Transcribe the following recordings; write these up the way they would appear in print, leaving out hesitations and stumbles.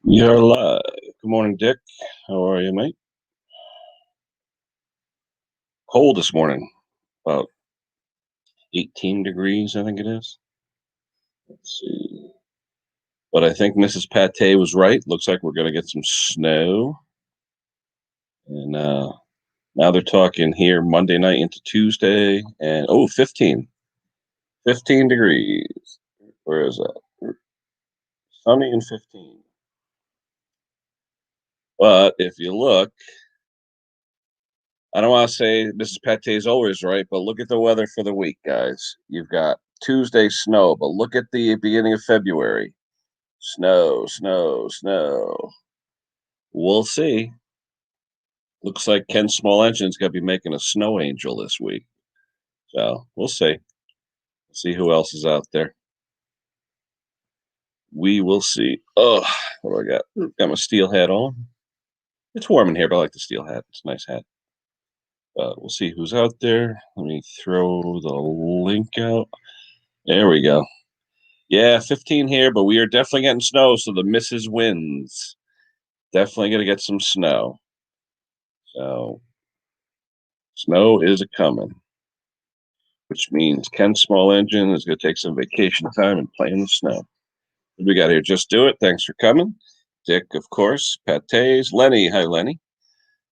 You're live. Good morning, Dick. How are you, mate? Cold this morning, about 18 degrees, I think it is. Let's see. But I think Mrs. Pate was right. Looks like we're going to get some snow. And now they're talking here Monday night into Tuesday. And 15 degrees. Where is that? Sunny and 15. But if you look, I don't want to say Mrs. Pate is always right, but look at the weather for the week, guys. You've got Tuesday snow, but look at the beginning of February. Snow, snow, snow. We'll see. Looks like Ken Small Engine's going to be making a snow angel this week. So we'll see. See who else is out there. We will see. Oh, what do I got? Got my steel hat on. It's warm in here, but I like the steel hat. It's a nice hat. We'll see who's out there. Let me throw the link out. There we go. Yeah, 15 here, but we are definitely getting snow, so the missus wins. Definitely going to get some snow. So, snow is a coming, which means Ken Small Engine is going to take some vacation time and play in the snow. What we got here? Just Do It. Thanks for coming. Dick, of course. Pates. Lenny. Hi, Lenny.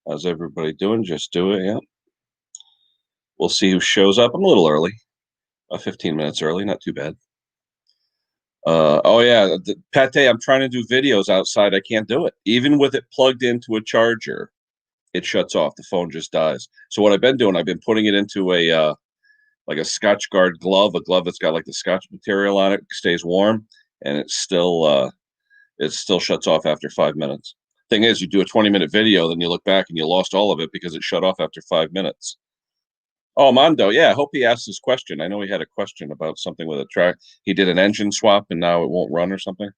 How's everybody doing? Just Do It. Yeah. We'll see who shows up. I'm a little early. 15 minutes early. Not too bad. Oh yeah, Pate, I'm trying to do videos outside. I can't do it. Even with it plugged into a charger, it shuts off. The phone just dies. So what I've been doing, I've been putting it into a like a Scotch Guard glove, a glove that's got like the Scotch material on it, stays warm, and it still shuts off after 5 minutes. Thing is, you do a 20-minute video, then you look back and you lost all of it because it shut off after 5 minutes. Oh, Mondo, yeah, I hope he asked his question. I know he had a question about something with a track. He did an engine swap and now it won't run or something.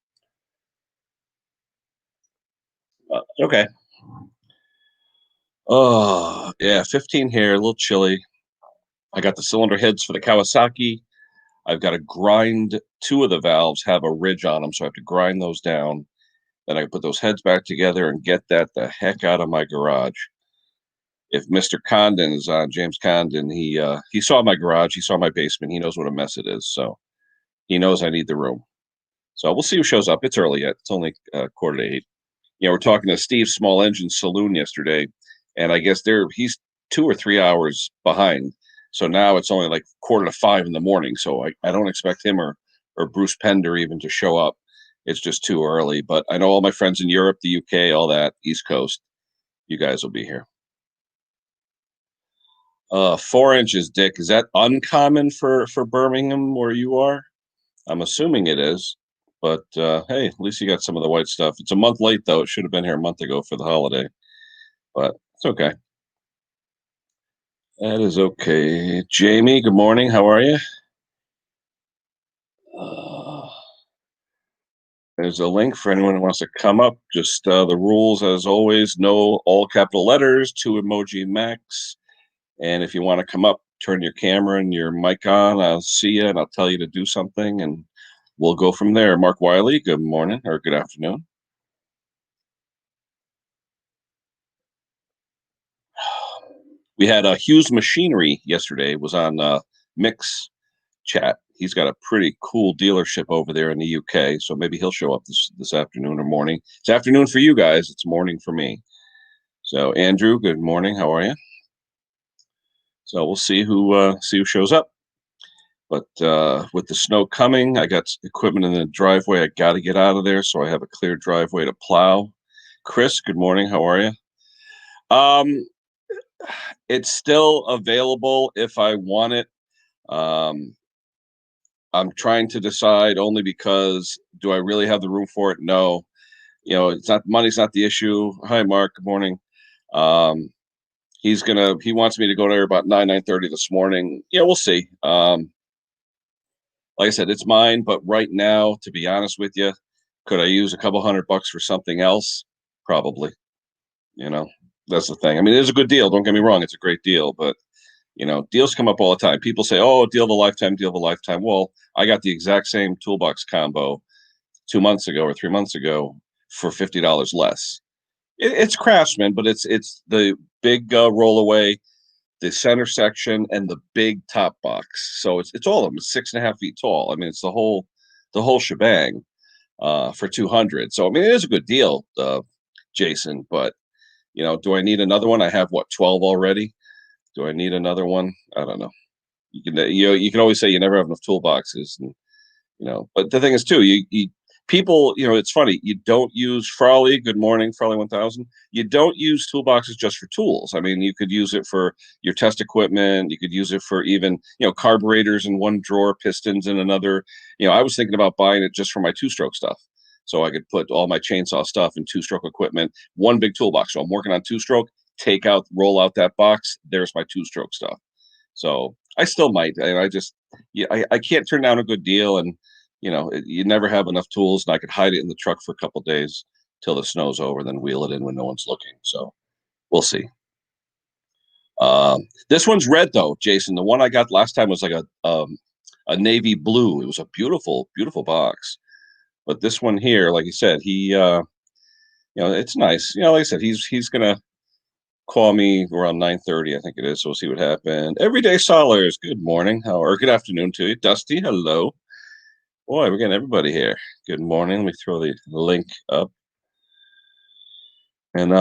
Okay. Oh, yeah, 15 here, a little chilly. I got the cylinder heads for the Kawasaki. I've got to grind two of the valves, have a ridge on them, so I have to grind those down. Then I put those heads back together and get that the heck out of my garage. If Mr. Condon is on, James Condon, he saw my garage, he saw my basement, he knows what a mess it is, so he knows I need the room. So we'll see who shows up. It's early yet. It's only 7:45. We're talking to Steve Small Engine Saloon yesterday, and I guess he's 2 or 3 hours behind. So now it's only like 4:45 in the morning. So I don't expect him or Bruce Pender even to show up. It's just too early. But I know all my friends in Europe, the UK, all that, East Coast, you guys will be here. 4 inches, Dick. Is that uncommon for Birmingham where you are? I'm assuming it is. But hey, at least you got some of the white stuff. It's a month late, though. It should have been here a month ago for the holiday. But it's okay. That is okay. Jamie, good morning. How are you? Uh, there's a link for anyone who wants to come up. Just the rules, as always, no all capital letters, 2 emoji max. And if you want to come up, turn your camera and your mic on. I'll see you and I'll tell you to do something. And we'll go from there. Mark Wiley, good morning or good afternoon. We had Hughes Machinery yesterday, was on Mix Chat. He's got a pretty cool dealership over there in the UK, so maybe he'll show up this afternoon or morning. It's afternoon for you guys. It's morning for me. So Andrew, good morning. How are you? So we'll see who shows up. But with the snow coming, I got equipment in the driveway. I got to get out of there, so I have a clear driveway to plow. Chris, good morning. How are you? Um, it's still available if I want it. I'm trying to decide only because do I really have the room for it? No. It's not money's not the issue. Hi, Mark. Good morning. Um, he wants me to go there about 9:30 this morning. Yeah, we'll see. Like I said, it's mine, but right now, to be honest with you, could I use a couple $100 for something else? Probably. You know, that's the thing. I mean, it is a good deal. Don't get me wrong; it's a great deal, but deals come up all the time. People say, "Oh, deal of a lifetime, deal of a lifetime." Well, I got the exact same toolbox combo 2 months ago or 3 months ago for $50 less. It's Craftsman, but it's the big rollaway, the center section, and the big top box. So it's all of them. It's 6.5 feet tall. I mean, it's the whole shebang for 200. So I mean, it is a good deal, Jason. But do I need another one? I have what, 12 already. Do I need another one? I don't know. You can always say you never have enough toolboxes, and but the thing is too, you people, it's funny, you don't use Frawley. Good morning, Frawley 1000. You don't use toolboxes just for tools. I mean, you could use it for your test equipment. You could use it for even carburetors in one drawer, pistons in another. I was thinking about buying it just for my two-stroke stuff, so I could put all my chainsaw stuff in two-stroke equipment, one big toolbox. So I'm working on two-stroke, roll out that box, there's my two-stroke stuff. So I still might. I can't turn down a good deal, and you never have enough tools. And I could hide it in the truck for a couple days till the snow's over, then wheel it in when no one's looking. So we'll see. This one's red though, Jason. The one I got last time was like a navy blue. It was a beautiful, beautiful box. But this one here, like you said, he it's nice. Like I said, he's gonna call me around 9:30, I think it is. So we'll see what happened. Everyday Solars, good morning. Or good afternoon to you. Dusty, hello. Boy, we're getting everybody here. Good morning. Let me throw the link up. And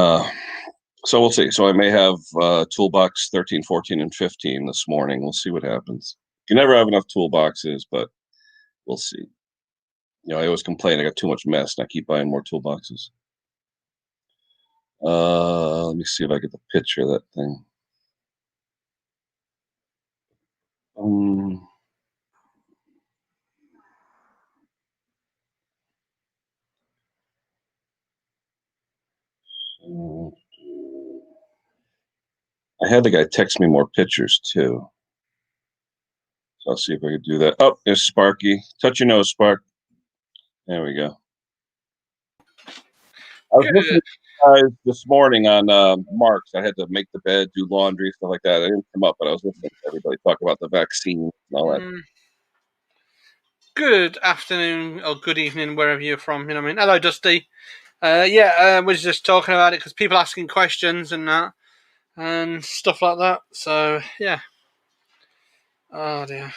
so we'll see. So I may have toolbox 13, 14, and 15 this morning. We'll see what happens. You never have enough toolboxes, but we'll see. I always complain I got too much mess, and I keep buying more toolboxes. Let me see if I get the picture of that thing. I had the guy text me more pictures too. So I'll see if I can do that. Oh, there's Sparky. Touch your nose, Spark. There we go. I was listening to you guys this morning on Marks. I had to make the bed, do laundry, stuff like that. I didn't come up, but I was listening to everybody talk about the vaccine and all that. Good afternoon or good evening, wherever you're from. You know what I mean? Hello, Dusty. We're just talking about it because people asking questions and that and stuff like that. So yeah. Oh dear.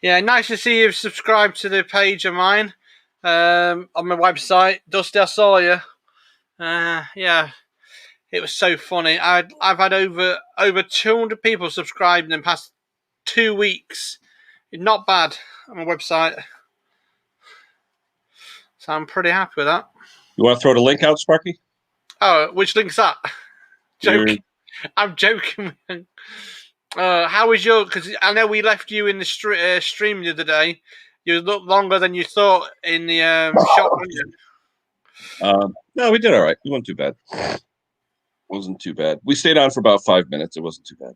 Yeah, nice to see you've subscribed to the page of mine on my website. Dusty, I saw you. Yeah, it was so funny. I've had over 200 people subscribed in the past 2 weeks. Not bad on my website. So I'm pretty happy with that. You want to throw the link out, Sparky? Oh, which link's that? Joking. I'm joking. How was your? Because I know we left you in the stream the other day. You looked longer than you thought in the shop, didn't you? No, we did all right. It wasn't too bad. Wasn't too bad. We stayed on for about 5 minutes. It wasn't too bad.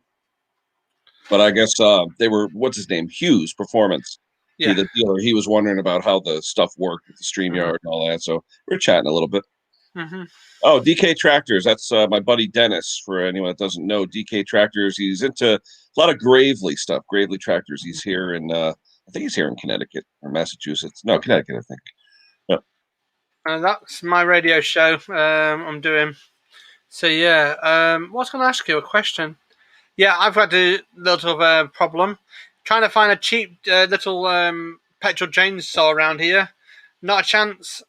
But I guess they were, what's his name? Hughes Performance. Yeah. The dealer. He was wondering about how the stuff worked with the StreamYard and all that. So we were chatting a little bit. Oh, DK Tractors. That's my buddy Dennis. For anyone that doesn't know, DK Tractors. He's into a lot of Gravely stuff. Gravely Tractors. He's here in, I think he's here in Connecticut or Massachusetts. No, Connecticut, I think. Yep. That's my radio show I'm doing. So yeah, I was going to ask you a question. Yeah, I've had a little problem trying to find a cheap little petrol chainsaw around here. Not a chance.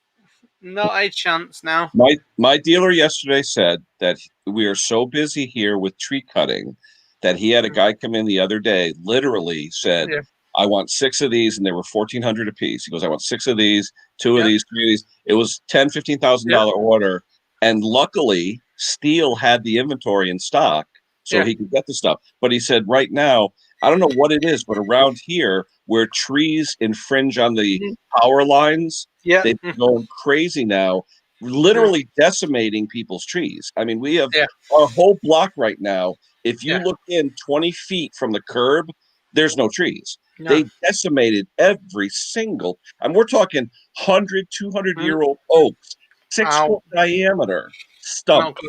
Not a chance now. My dealer yesterday said that we are so busy here with tree cutting that he had a guy come in the other day, literally said, I want 6 of these, and they were $1,400 a piece. He goes, I want 6 of these, 2 of these, 3 of these. It was $10,000-$15,000 order. And luckily, Steel had the inventory in stock, so he could get the stuff. But he said right now, I don't know what it is, but around here where trees infringe on the power lines, they've been going crazy now, literally decimating people's trees. I mean, we have our whole block right now. If you look in 20 feet from the curb, there's no trees. No. They decimated every single, and we're talking 100, 200-year-old oaks, 6-foot diameter stumps.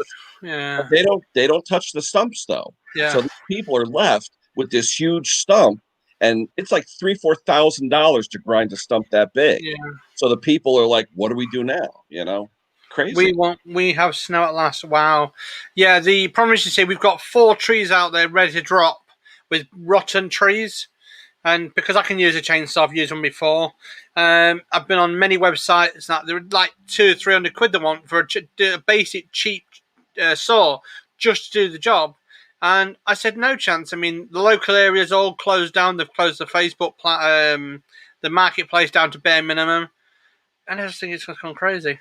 Yeah. They don't touch the stumps though. Yeah. So people are left with this huge stump, and it's like $3,000-$4,000 to grind a stump that big. Yeah. So the people are like, "What do we do now?" You know. crazy. We have snow at last. Wow. Yeah, the problem is, you see, we've got 4 trees out there ready to drop with rotten trees. And because I can use a chainsaw, I've used them before. I've been on many websites that they're like 200-300 quid they want for a basic cheap saw just to do the job. And I said no chance. I mean, the local area's all closed down. They've closed the Facebook, the marketplace down to bare minimum, and I just think it's gone crazy.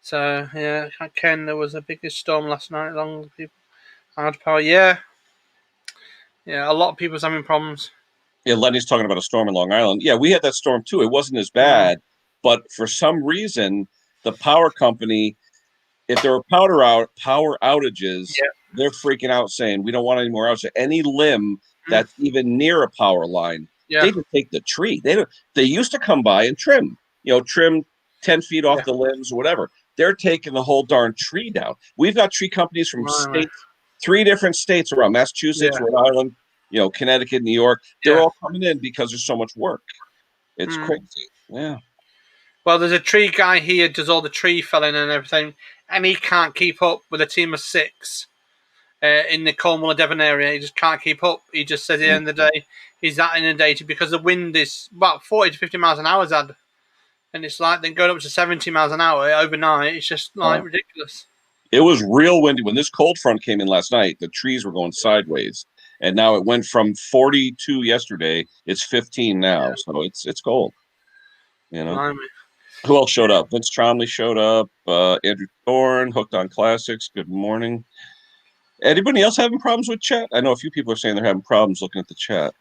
So yeah, Ken, there was a biggest storm last night. Long people hard power. Yeah, a lot of people's having problems. Yeah, Lenny's talking about a storm in Long Island. Yeah, we had that storm too. It wasn't as Mm. bad, but for some reason, the power company, if there were power outages, Yeah. they're freaking out saying we don't want any more outages. Any limb that's even near a power line, Yeah. they just take the tree. They don't. They used to come by and trim, trim 10 feet off Yeah. the limbs or whatever. They're taking the whole darn tree down. We've got tree companies from Right. states, 3 different states around Massachusetts, Yeah. Rhode Island, Connecticut, New York. They're Yeah. all coming in because there's so much work. It's Mm. crazy. Yeah. Well, there's a tree guy here does all the tree felling and everything, and he can't keep up with a team of 6 in the Cornwall and Devon area. He just can't keep up. He just says at the end of the day, he's that inundated because the wind is about 40 to 50 miles an hour, Dad. And it's like then going up to 70 miles an hour overnight. It's just like ridiculous. It was real windy. When this cold front came in last night, the trees were going sideways. And now it went from 42 yesterday. It's 15 now. Yeah. So it's cold. Blimey. Who else showed up? Vince Tromley showed up. Andrew Thorne, Hooked on Classics. Good morning. Anybody else having problems with chat? I know a few people are saying they're having problems looking at the chat.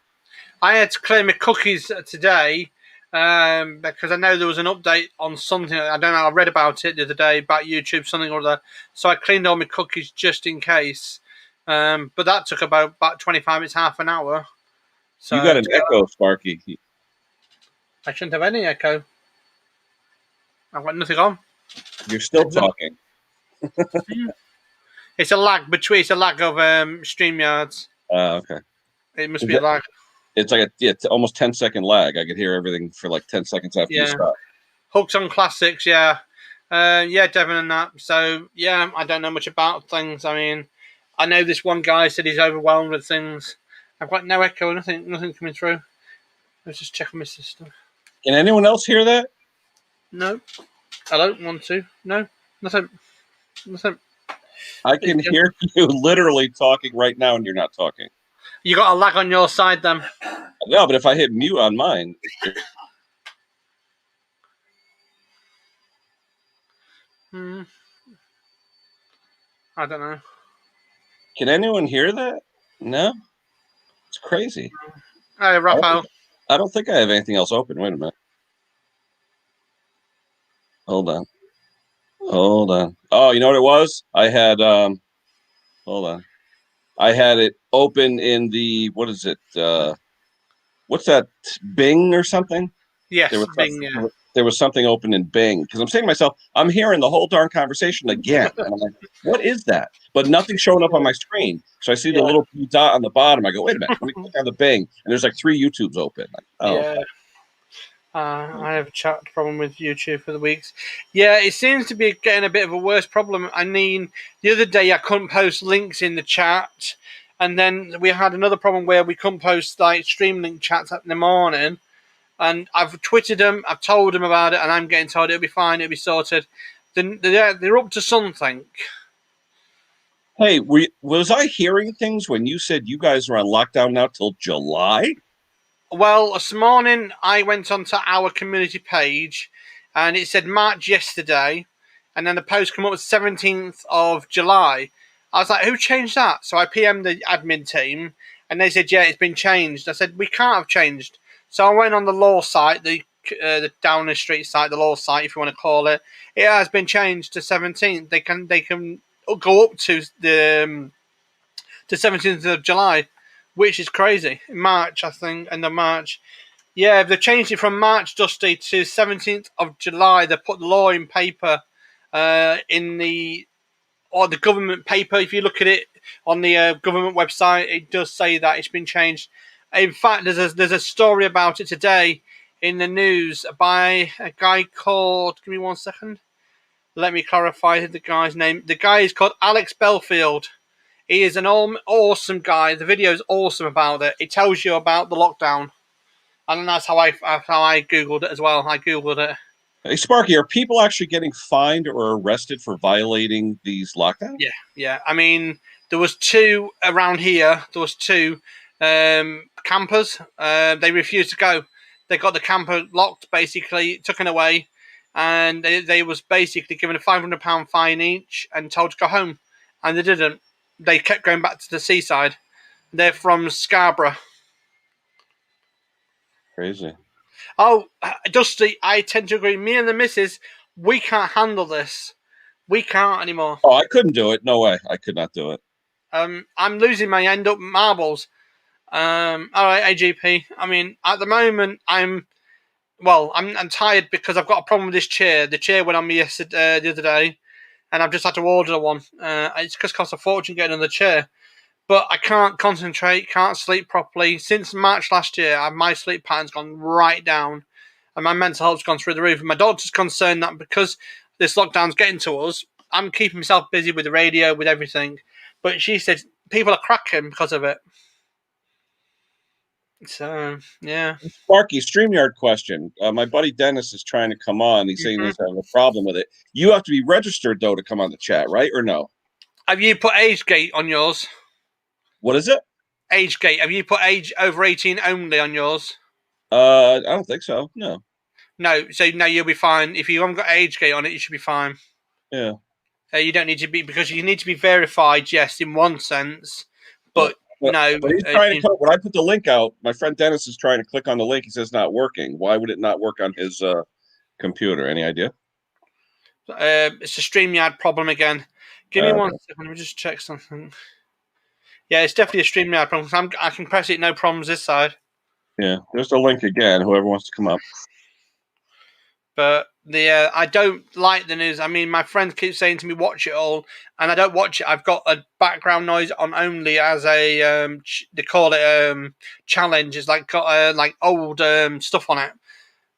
I had to clear my cookies today because I know there was an update on something. I don't know. I read about it the other day about YouTube, something or other. So I cleaned all my cookies just in case. But that took about 25 minutes, half an hour. So You got an echo, Sparky. I shouldn't have any echo. I've got nothing on. You're still talking. It's a lag of StreamYards. Okay. It must be a lag. It's like it's almost 10-second lag. I could hear everything for like 10 seconds after you stop. Hooked on Classics, yeah. Devon and that. So, yeah, I don't know much about things. I mean, I know this one guy said he's overwhelmed with things. I've got no echo, nothing coming through. Let's just check on my system. Can anyone else hear that? No. I don't want to. No. Nothing. I can hear you literally talking right now and you're not talking. You got a lag on your side then? No, but if I hit mute on mine. I don't know. Can anyone hear that? No? It's crazy. Hey, Raphael. I don't think I have anything else open. Wait a minute. Hold on. Oh, you know what it was? I had hold on. I had it open in the what is it? What's that? Bing or something? Yes, Bing, yeah. There was something open in Bing because I'm saying to myself, I'm hearing the whole darn conversation again. And I'm like, what is that? But nothing's showing up on my screen. So I see the little blue dot on the bottom. I go, wait a minute, let me click on the Bing. And there's like 3 YouTubes open. Like, oh. Yeah. I have a chat problem with YouTube for the weeks. Yeah, it seems to be getting a bit of a worse problem. I mean, the other day I couldn't post links in the chat, and then we had another problem where we couldn't post like stream link chats in the morning. And I've tweeted them, I've told them about it, and I'm getting told it'll be fine, it'll be sorted. They're up to something. Hey, was I hearing things when you said you guys are on lockdown now till July? Well, this morning I went onto our community page and it said March yesterday, and then the post came up with 17th of July. I was like, who changed that? So I PM'd the admin team and they said, yeah, it's been changed. I said, we can't have changed. So I went on the law site, the Downer Street site, the law site, if you want to call it. It has been changed to 17th. They can go up to the 17th of July, which is crazy. In March, I think, end of March. Yeah, if they changed it from March, Dusty, to 17th of July, they put the law in paper in the government paper. If you look at it on the government website, it does say that it's been changed. In fact, there's a story about it today in the news by a guy called, give me 1 second, Let me clarify the guy's name. The guy is called Alex Belfield. He is an awesome guy. The video is awesome about it. It tells you about the lockdown, and that's how I googled it as well. I googled it. Hey, Sparky, are people actually getting fined or arrested for violating these lockdowns? Yeah. I mean, there was two around here. There was two campers. They refused to go. They got the camper locked, basically taken away, and they was basically given a £500 fine each and told to go home, and they didn't. They kept going back to the seaside. They're from Scarborough. Crazy. Oh, Dusty, I tend to agree. Me and the missus, we can't handle this. We can't anymore. Oh, I couldn't do it. No way. I could not do it. I'm losing my end up marbles. All right, AGP. I mean, at the moment, I'm tired because I've got a problem with this chair. The chair went on me yesterday, the other day, and I've just had to order one. It's just cost a fortune getting another chair. But I can't concentrate, can't sleep properly. Since March last year, my sleep pattern's gone right down, and my mental health's gone through the roof. And my doctor's concerned that because this lockdown's getting to us, I'm keeping myself busy with the radio, with everything. But she said people are cracking because of it. So, yeah. Sparky, StreamYard question. My buddy Dennis is trying to come on. He's saying he's having a problem with it. You have to be registered, though, to come on the chat, right? Or no? Have you put age gate on yours? What is it? Age gate. Have you put age over 18 only on yours? I don't think so. No. No. So, no, you'll be fine. If you haven't got age gate on it, you should be fine. Yeah. You don't need to be, because you need to be verified, yes, in one sense. But no. But he's trying to when I put the link out, my friend Dennis is trying to click on the link. He says it's not working. Why would it not work on his computer? Any idea? It's a StreamYard problem again. Give me 1 second. Let me just check something. Yeah, it's definitely a StreamYard problem. I can press it, no problems this side. Yeah, there's the link again. Whoever wants to come up. But I don't like the news. I mean, my friends keep saying to me, watch it all, and I don't watch it. I've got a background noise on only as a they call it challenge. It's like got like old stuff on it,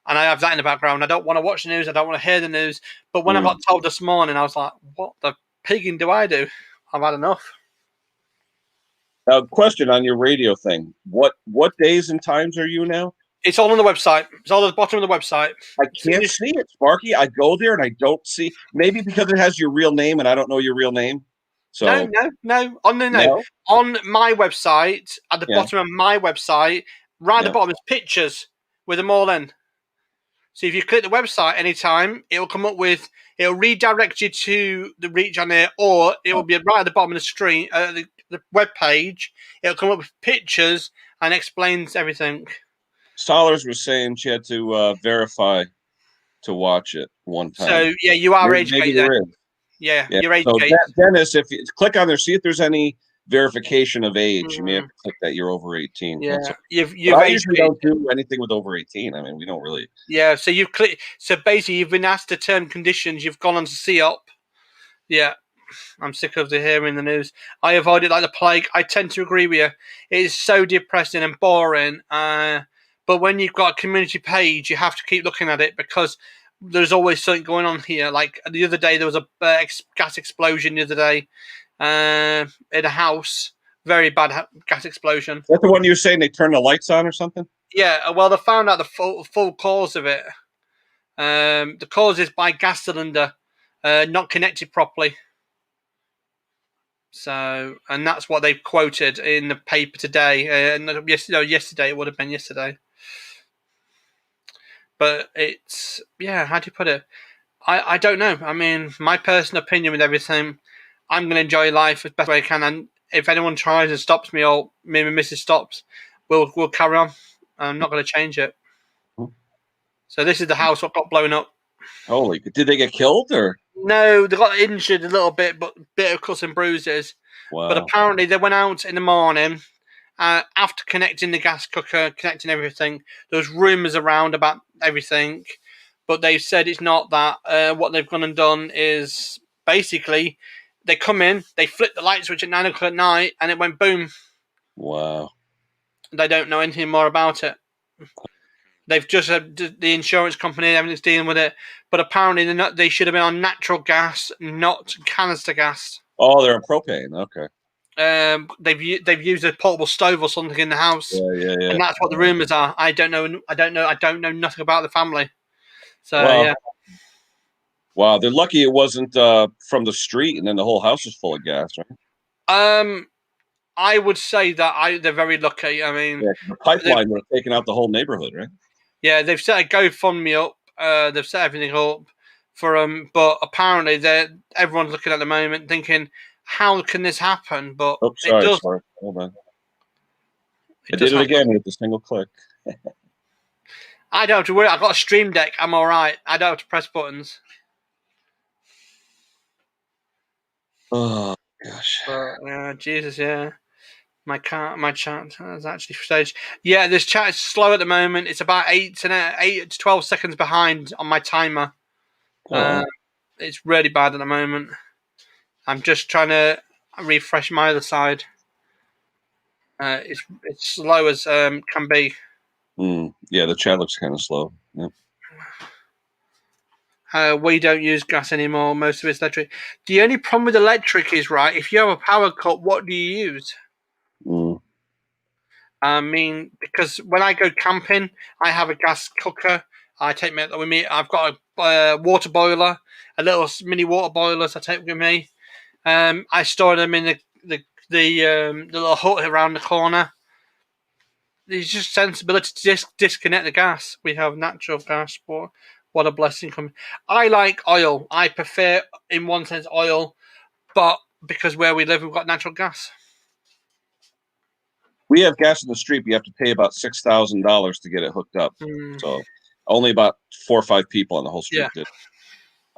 and I have that in the background. I don't want to watch the news. I don't want to hear the news. But when I got told this morning, I was like, what the pigging do I do? I've had enough. Now, question on your radio thing. What days and times are you now? It's all on the website. It's all at the bottom of the website. I can't see it, Sparky. I go there and I don't see. Maybe because it has your real name and I don't know your real name. So No. On my website, at the bottom of my website, right at the bottom is pictures with them all in. So if you click the website anytime, it'll come up with, it'll redirect you to the reach on there, or it will be right at the bottom of the screen, the web page. It'll come up with pictures and explains everything. Solars was saying she had to verify to watch it one time. So yeah, you are age maybe gate. there is. Yeah, you're age so gate. Dennis, if you click on there, see if there's any verification of age. You may have to click that you're over 18. Yeah, you've I usually don't do anything with over 18. I mean, we don't really. Yeah, so you've clicked. So basically, you've been asked the term conditions. You've gone on to see up. Yeah, I'm sick of hearing the news. I avoid it like the plague. I tend to agree with you. It is so depressing and boring. But when you've got a community page, you have to keep looking at it because there's always something going on here. Like the other day, there was a gas explosion the other day in a house. Very bad gas explosion. Is that the one you were saying they turned the lights on or something? Yeah, well, they found out the full cause of it. The cause is by gas cylinder not connected properly. So, and that's what they've quoted in the paper today. Yesterday, it would have been yesterday. But it's, how do you put it? I don't know. I mean, my personal opinion with everything, I'm going to enjoy life as best way I can. And if anyone tries and stops me, or me and my missus stops, we'll carry on. I'm not going to change it. So this is the house what got blown up. Holy! Did they get killed or? No, they got injured a little bit, but bit of cuts and bruises. Wow. But apparently they went out in the morning after connecting the gas cooker, connecting everything. There was rumours around about everything, but they said it's not that. What they've gone and done is basically they come in, they flip the light switch at 9 o'clock at night, and it went boom. Wow. They don't know anything more about it. They've just the insurance company and everything's dealing with it, but apparently they should have been on natural gas, not canister gas. Oh, they're on propane. Okay. They've used a portable stove or something in the house, Yeah. and that's what the rumors are. I don't know. I don't know nothing about the family. So Well, yeah. wow, they're lucky it wasn't from the street, and then the whole house was full of gas, right? I would say that they're very lucky. I mean, Yeah, the pipeline would have taken out the whole neighborhood, right? yeah, they've set a GoFundMe up. They've set everything up for them, but apparently everyone's looking at the moment thinking, how can this happen? But Oh, it sorry, does. sorry. Hold on. I It did does it happen. again with a single click. I don't have to worry. I've got a Stream Deck. I'm all right. I don't have to press buttons. Oh gosh. But Jesus, yeah. My chat has actually staged. Yeah, this chat is slow at the moment. It's about 8 to 12 seconds behind on my timer. Oh, It's really bad at the moment. I'm just trying to refresh my other side. It's slow as can be. yeah, the chat looks kind of slow. Yep. We don't use gas anymore. Most of it's electric. The only problem with electric is right. If you have a power cut, what do you use? Mm. I mean, because when I go camping, I have a gas cooker. I take me with me. I've got a water boiler, a little mini water boilers I take with me. I store them in the little hut around the corner. There's just sensibility to disconnect the gas. We have natural gas, but what a blessing coming. I like oil. I prefer, in one sense, oil, but because where we live, we've got natural gas. We have gas in the street, but you have to pay about $6,000 to get it hooked up. So only about 4 or 5 people on the whole street Yeah. did.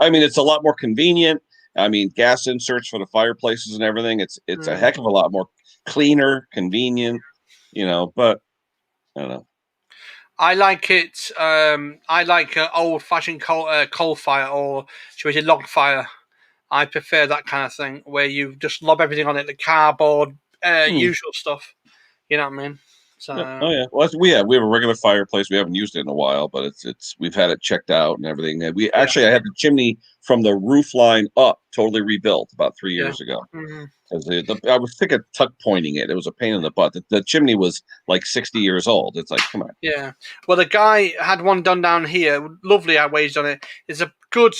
I mean, it's a lot more convenient. I mean, gas inserts for the fireplaces and everything. It's a heck of a lot more cleaner, convenient, but I don't know. I like it. I like old-fashioned coal fire, or should we say log fire. I prefer that kind of thing where you just lob everything on it, the cardboard, Hmm. usual stuff. You know what I mean? Yeah. So Oh yeah. Well, we have a regular fireplace. We haven't used it in a while, but it's we've had it checked out and everything. And we yeah, actually I had the chimney from the roof line up totally rebuilt about three yeah. years ago. Mm-hmm. Because I was sick of tuck pointing it. It was a pain in the butt. The chimney was like 60 years old. It's like, come on. Yeah. Well, the guy had one done down here. Lovely outraged on it. It's a good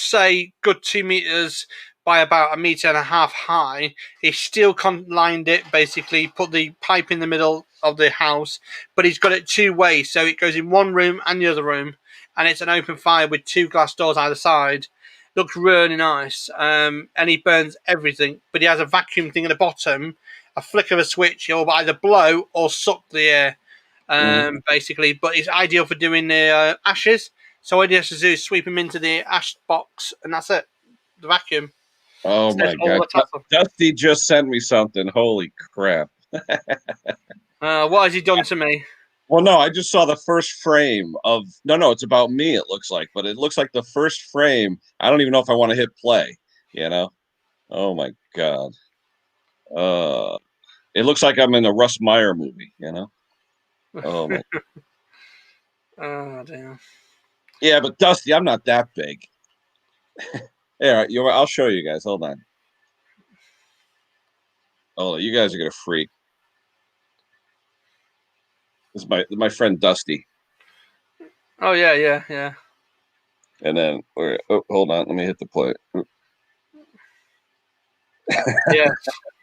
2 meters by about 1.5 meters high. He still lined it, basically, put the pipe in the middle of the house, but he's got it two ways. So it goes in one room and the other room, and it's an open fire with two glass doors either side. Looks really nice. And he burns everything, but he has a vacuum thing at the bottom. A flick of a switch, he'll either blow or suck the air Mhm. basically. But it's ideal for doing the ashes. So all he has to do is sweep them into the ash box, and that's it. The vacuum Oh saves my all God. the hassle. Dusty just sent me something. Holy crap. What has he done to me? Well, no, I just saw the first frame of no, it's about me, it looks like, but it looks like the first frame. I don't even know if I want to hit play, you know? Oh my God. Uh it looks like I'm in a Russ Meyer movie. Oh my. Oh dear. Yeah, but Dusty, I'm not that big. Yeah, I'll show you guys. Hold on. Oh, you guys are gonna freak. This is my friend Dusty. Oh yeah. And then hold on, let me hit the play.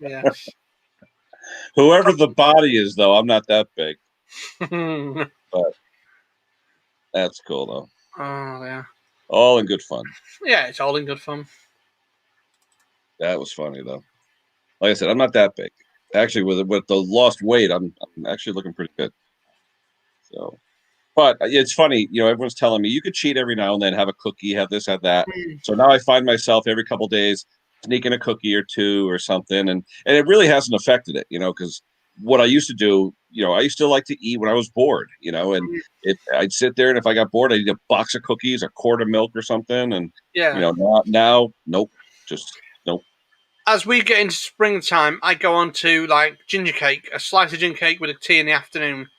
Yeah. Whoever the body is, though, I'm not that big. But that's cool though. Oh yeah. All in good fun. Yeah, it's all in good fun. That was funny though. Like I said, I'm not that big. Actually, with the lost weight, I'm actually looking pretty good. So, but it's funny, everyone's telling me you could cheat every now and then, have a cookie, have this, have that. So now I find myself every couple days sneaking a cookie or two or something, and it really hasn't affected it, because what I used to do, I used to like to eat when I was bored, and I'd sit there and if I got bored, I'd eat a box of cookies, a quart of milk or something, and Yeah. now nope, just nope. As we get into springtime, I go on to like ginger cake, a slice of ginger cake with a tea in the afternoon.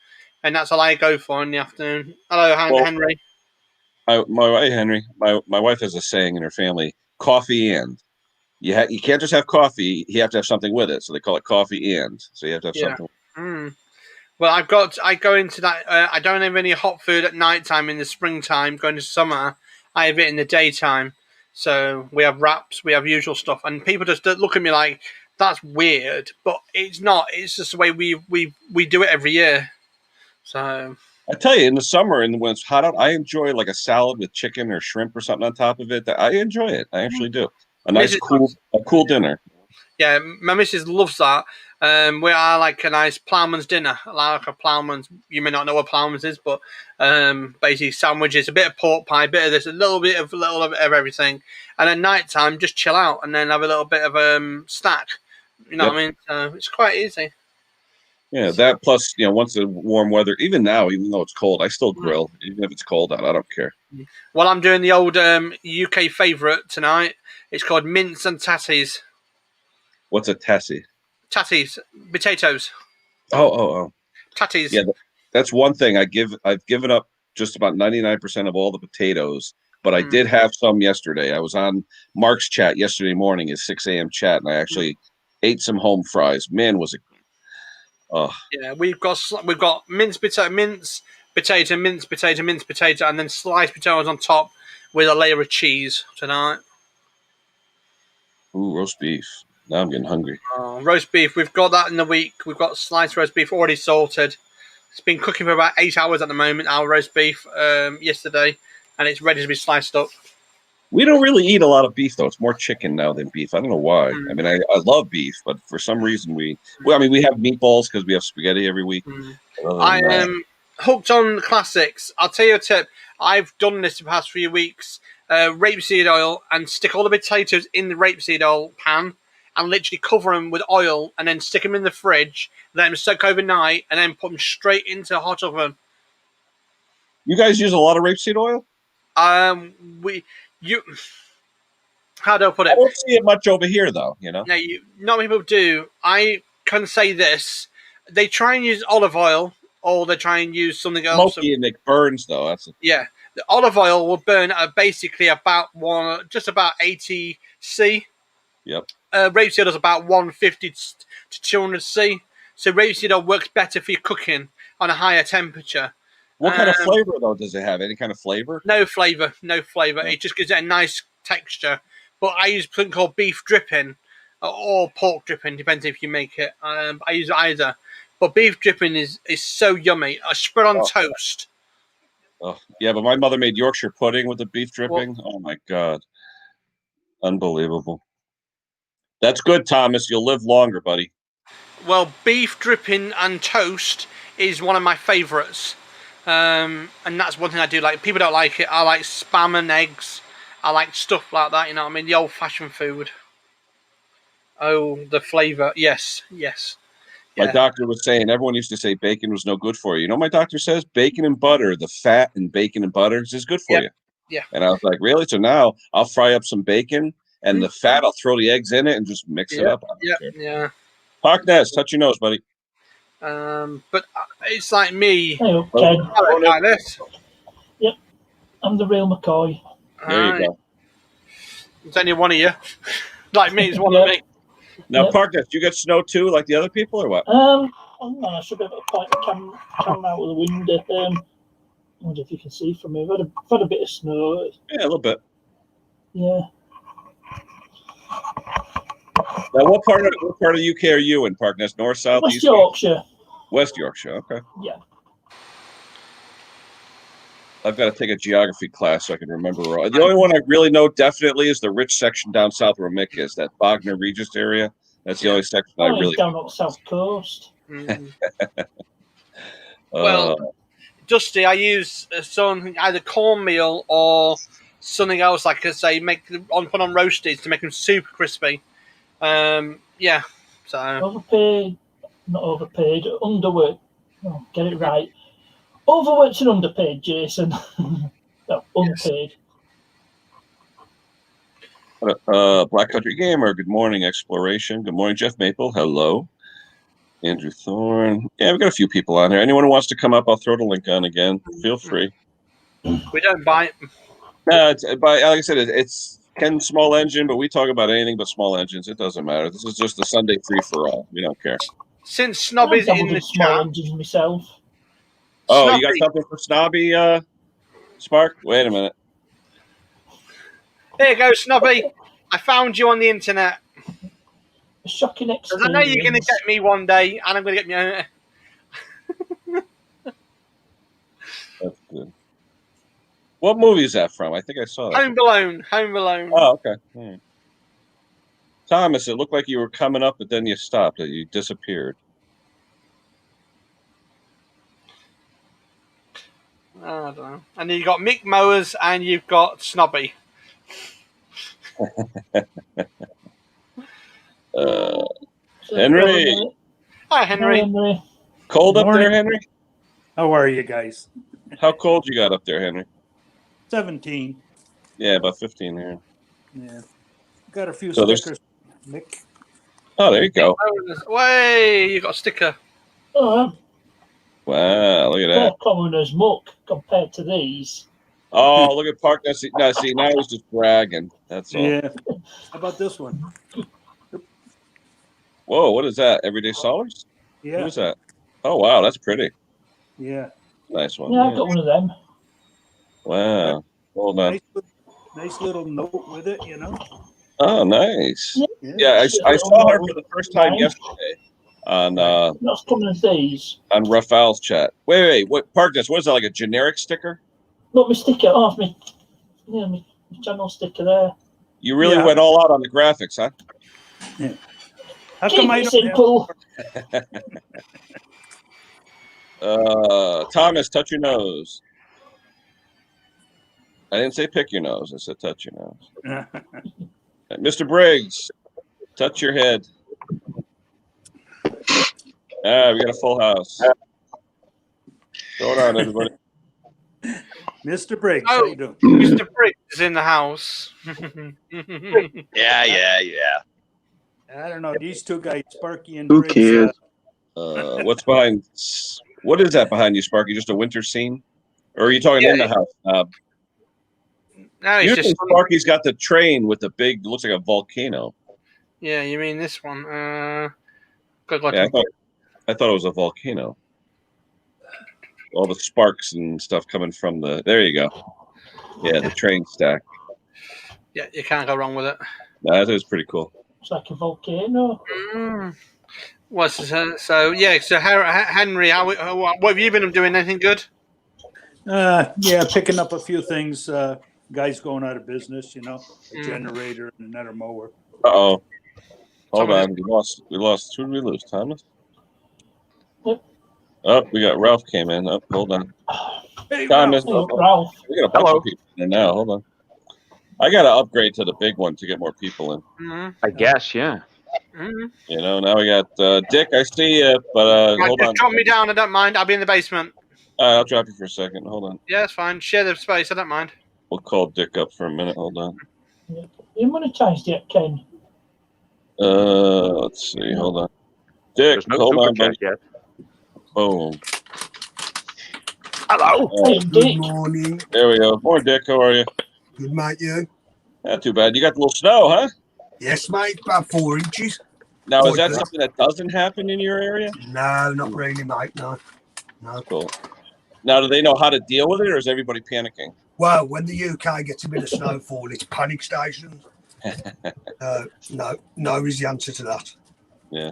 and that's all I go for in the afternoon. Hello, Well, Henry. My wife has a saying in her family: coffee and. You can't just have coffee. You have to have something with it. So they call it coffee and. So you have to have Yeah. something. Well, I go into that. I don't have any hot food at night time in the springtime. Going to summer, I have it in the daytime. So we have wraps, we have usual stuff, and people just look at me like that's weird, but it's not. It's just the way we do it every year. So I tell you, in the summer and when it's hot out, I enjoy like a salad with chicken or shrimp or something on top of it. I enjoy it. I actually do. A nice Mrs. cool dinner. Yeah, my missus loves that. We are like a nice ploughman's dinner, like a ploughman's. You may not know what ploughman's is, but basically sandwiches, a bit of pork pie, a bit of this, a little bit of everything, and at night time just chill out and then have a little bit of snack. You know Yep. what I mean? So it's quite easy. Yeah, that plus, once the warm weather, even now, even though it's cold, I still grill, even if it's cold out. I don't care. Well, I'm doing the old UK favourite tonight. It's called mince and tatties. What's a tessie? Tatties, potatoes. Oh. Tatties. Yeah, that's one thing I've given up just about 99% of all the potatoes, but I did have some yesterday. I was on Mark's chat yesterday morning, his 6 a.m. chat, and I actually ate some home fries. Man, was it good. Oh, Yeah, we've got mince potato, mince potato, mince potato, mince potato, and then sliced potatoes on top with a layer of cheese tonight. ooh, roast beef. Now I'm getting hungry. Roast beef, we've got that in the week. We've got sliced roast beef already salted. It's been cooking for about 8 hours at the moment. Our roast beef yesterday, and it's ready to be sliced up. We don't really eat a lot of beef though. It's more chicken now than beef. I don't know why. I Mm. mean, I love beef, but for some reason I mean, we have meatballs because we have spaghetti every week. But other I than that, am hooked on classics. I'll tell you a tip. I've done this the past few weeks. Rapeseed oil and stick all the potatoes in the rapeseed oil pan and literally cover them with oil and then stick them in the fridge, let them soak overnight, and then put them straight into a hot oven. you guys use a lot of rapeseed oil? We you how do I put I it? don't see it much over here though. Now, not many people do. I can say this: they try and use olive oil, or they try and use something else. Smoky and it burns though. Yeah, the olive oil will burn at basically just about 80 C. Yep. Rapeseed is about 150 to 200 C. So rapeseed oil works better for your cooking on a higher temperature. What kind of flavor though does it have? Any kind of flavor? No flavour, no flavour. No. It just gives it a nice texture. But I use something called beef dripping or pork dripping, depends if you make it. I use either. But beef dripping is so yummy. I spread on Oh, toast. yeah, but my mother made Yorkshire pudding with the beef Well, dripping. Oh my God. Unbelievable. That's good, Thomas. You'll live longer, buddy. well, beef dripping and toast is one of my favourites. And that's one thing I do like. People don't like it. I like spam and eggs. I like stuff like that, you know what I mean? The old fashioned food. Oh, the flavour. Yes. My Yeah. doctor was saying everyone used to say bacon was no good for you. You know, my doctor says bacon and butter, the fat in bacon and butter is good for Yep. you. Yeah. And I was like, really? So now I'll fry up some bacon and the fat, I'll throw the eggs in it and just mix it Yeah. up. I don't care. Yeah. Harkness, touch your nose, buddy. But it's like me. Hey up, Ted. I like this. Yep, I'm the real McCoy. There you go. It's only one of you. Like me, it's one Yep. of me. Now, Yep. Parkness, you get snow too, like the other people, or what? I don't know, I should be able to point the camera out of the window. I wonder if you can see from me. I've had a bit of snow. Yeah, a little bit. Yeah. Now, what part of the UK are you in, Parkness? North, south, West east? Yorkshire. West Yorkshire. Okay. Yeah. I've got to take a geography class so I can remember. The only one I really know definitely is the rich section down south where Mick is, that Bognor Regis area. That's the only section I really down on the south coast. Well, Dusty, I use something either cornmeal or something else, like I say, put on roasties to make them super crispy. Yeah. So Overpaid, not overpaid, underworked. Oh, get it right. Overworked and underpaid, Jason. No, unpaid. Black Country Gamer, good morning, Exploration. Good morning, Jeff Maple. Hello. Andrew Thorne. Yeah, we've got a few people on here. Anyone who wants to come up, I'll throw the link on again. Feel free. We don't bite. No, like I said, it's Ken small engine, but we talk about anything but small engines. It doesn't matter. This is just a Sunday free for all. We don't care. Since Snobby's I've in dabbled the small chat. engines myself. Oh, Snobby, you got something for Snobby, Spark? Wait a minute. there you go, Snobby. I found you on the internet. A shocking Because experience. I know you're going to get me one day, and I'm going to get me. That's good. What movie is that from? I think I saw that. Home Alone. Home Alone. Oh, okay. Right. Thomas, it looked like you were coming up, but then you stopped. You disappeared. I don't know. And then you've got Mick Mowers and you've got Snobby. Henry. Hi, Henry. Henry. Cold up Morning. there, Henry? How are you guys? How cold you got up there, Henry? 17. Yeah, about 15 here. Yeah. Got a few So there's- stickers, Nick. Oh, there you go. Way, you got a sticker. Oh, Wow, look at that. more common as muck compared to these. Oh, look at Park. Now, see, now he's just bragging. That's all. Yeah. How about this one? Whoa, what is that? Everyday Solars? Yeah. Who's that? Oh, wow, that's pretty. Yeah. Nice one. Yeah, I've got one of them. Wow. Hold on. Nice little note with it, you know. Oh, nice. Yeah. Yeah, I saw her for the first time yesterday on Not as common as these. Raphael's chat. Wait, what? Parkness? What is that? Like a generic sticker? Look, my sticker off me. Yeah, my channel sticker there. You really Yeah. went all out on the graphics, huh? How Keep come I it don't simple. Thomas, touch your nose. I didn't say pick your nose. I said touch your nose. have... Mr. Briggs, touch your head. We got a full house. Going on, everybody. Mr. Briggs, Oh. how you doing? Mr. Briggs is in the house. Yeah. I don't know. These two guys, Sparky and Who Briggs. cares? What's behind? What is that behind you, Sparky? Just a winter scene, or are you talking in the house? No, it's Usually just. Sparky's got the train with the big, looks like a volcano. Yeah, you mean this one? Yeah, I thought it was a volcano. All the sparks and stuff coming from the. There you go. Yeah, the train stack. Yeah, you can't go wrong with it. That is pretty cool. It's like a volcano. So Henry, what have you been doing? Anything good? Yeah, picking up a few things. Guys going out of business, you know, a generator and another mower. Uh-oh. Hold Thomas. on. We lost. Who did we lose? Thomas? Yep. Oh, we got Ralph came in. Oh, hold on. Hey, Thomas. Ralph. Hey, Ralph. We got a bunch of people in there now. Hold on. I got to upgrade to the big one to get more people in. I guess, yeah. You know, now we got Dick. I see you, but hold on. Just drop me down. I don't mind. I'll be in the basement. I'll drop you for a second. Hold on. Yeah, that's fine. Share the space. I don't mind. We'll call Dick up for a minute. Hold on. You monetized yet, Ken? Let's see. Hold on. Dick, There's no hold on. super chat yet. Boom. Hello. Hey, Good Dick. morning. There we go. Morning, Dick. How are you? Good, mate, you? Not too bad. You got a little snow, huh? Yes, mate, about 4 inches. Now, is Quite that good. something that doesn't happen in your area? No, not really, mate, no. Cool. Now, do they know how to deal with it, or is everybody panicking? Well, when the UK gets a bit of snowfall, it's panic stations. No is the answer to that. Yeah.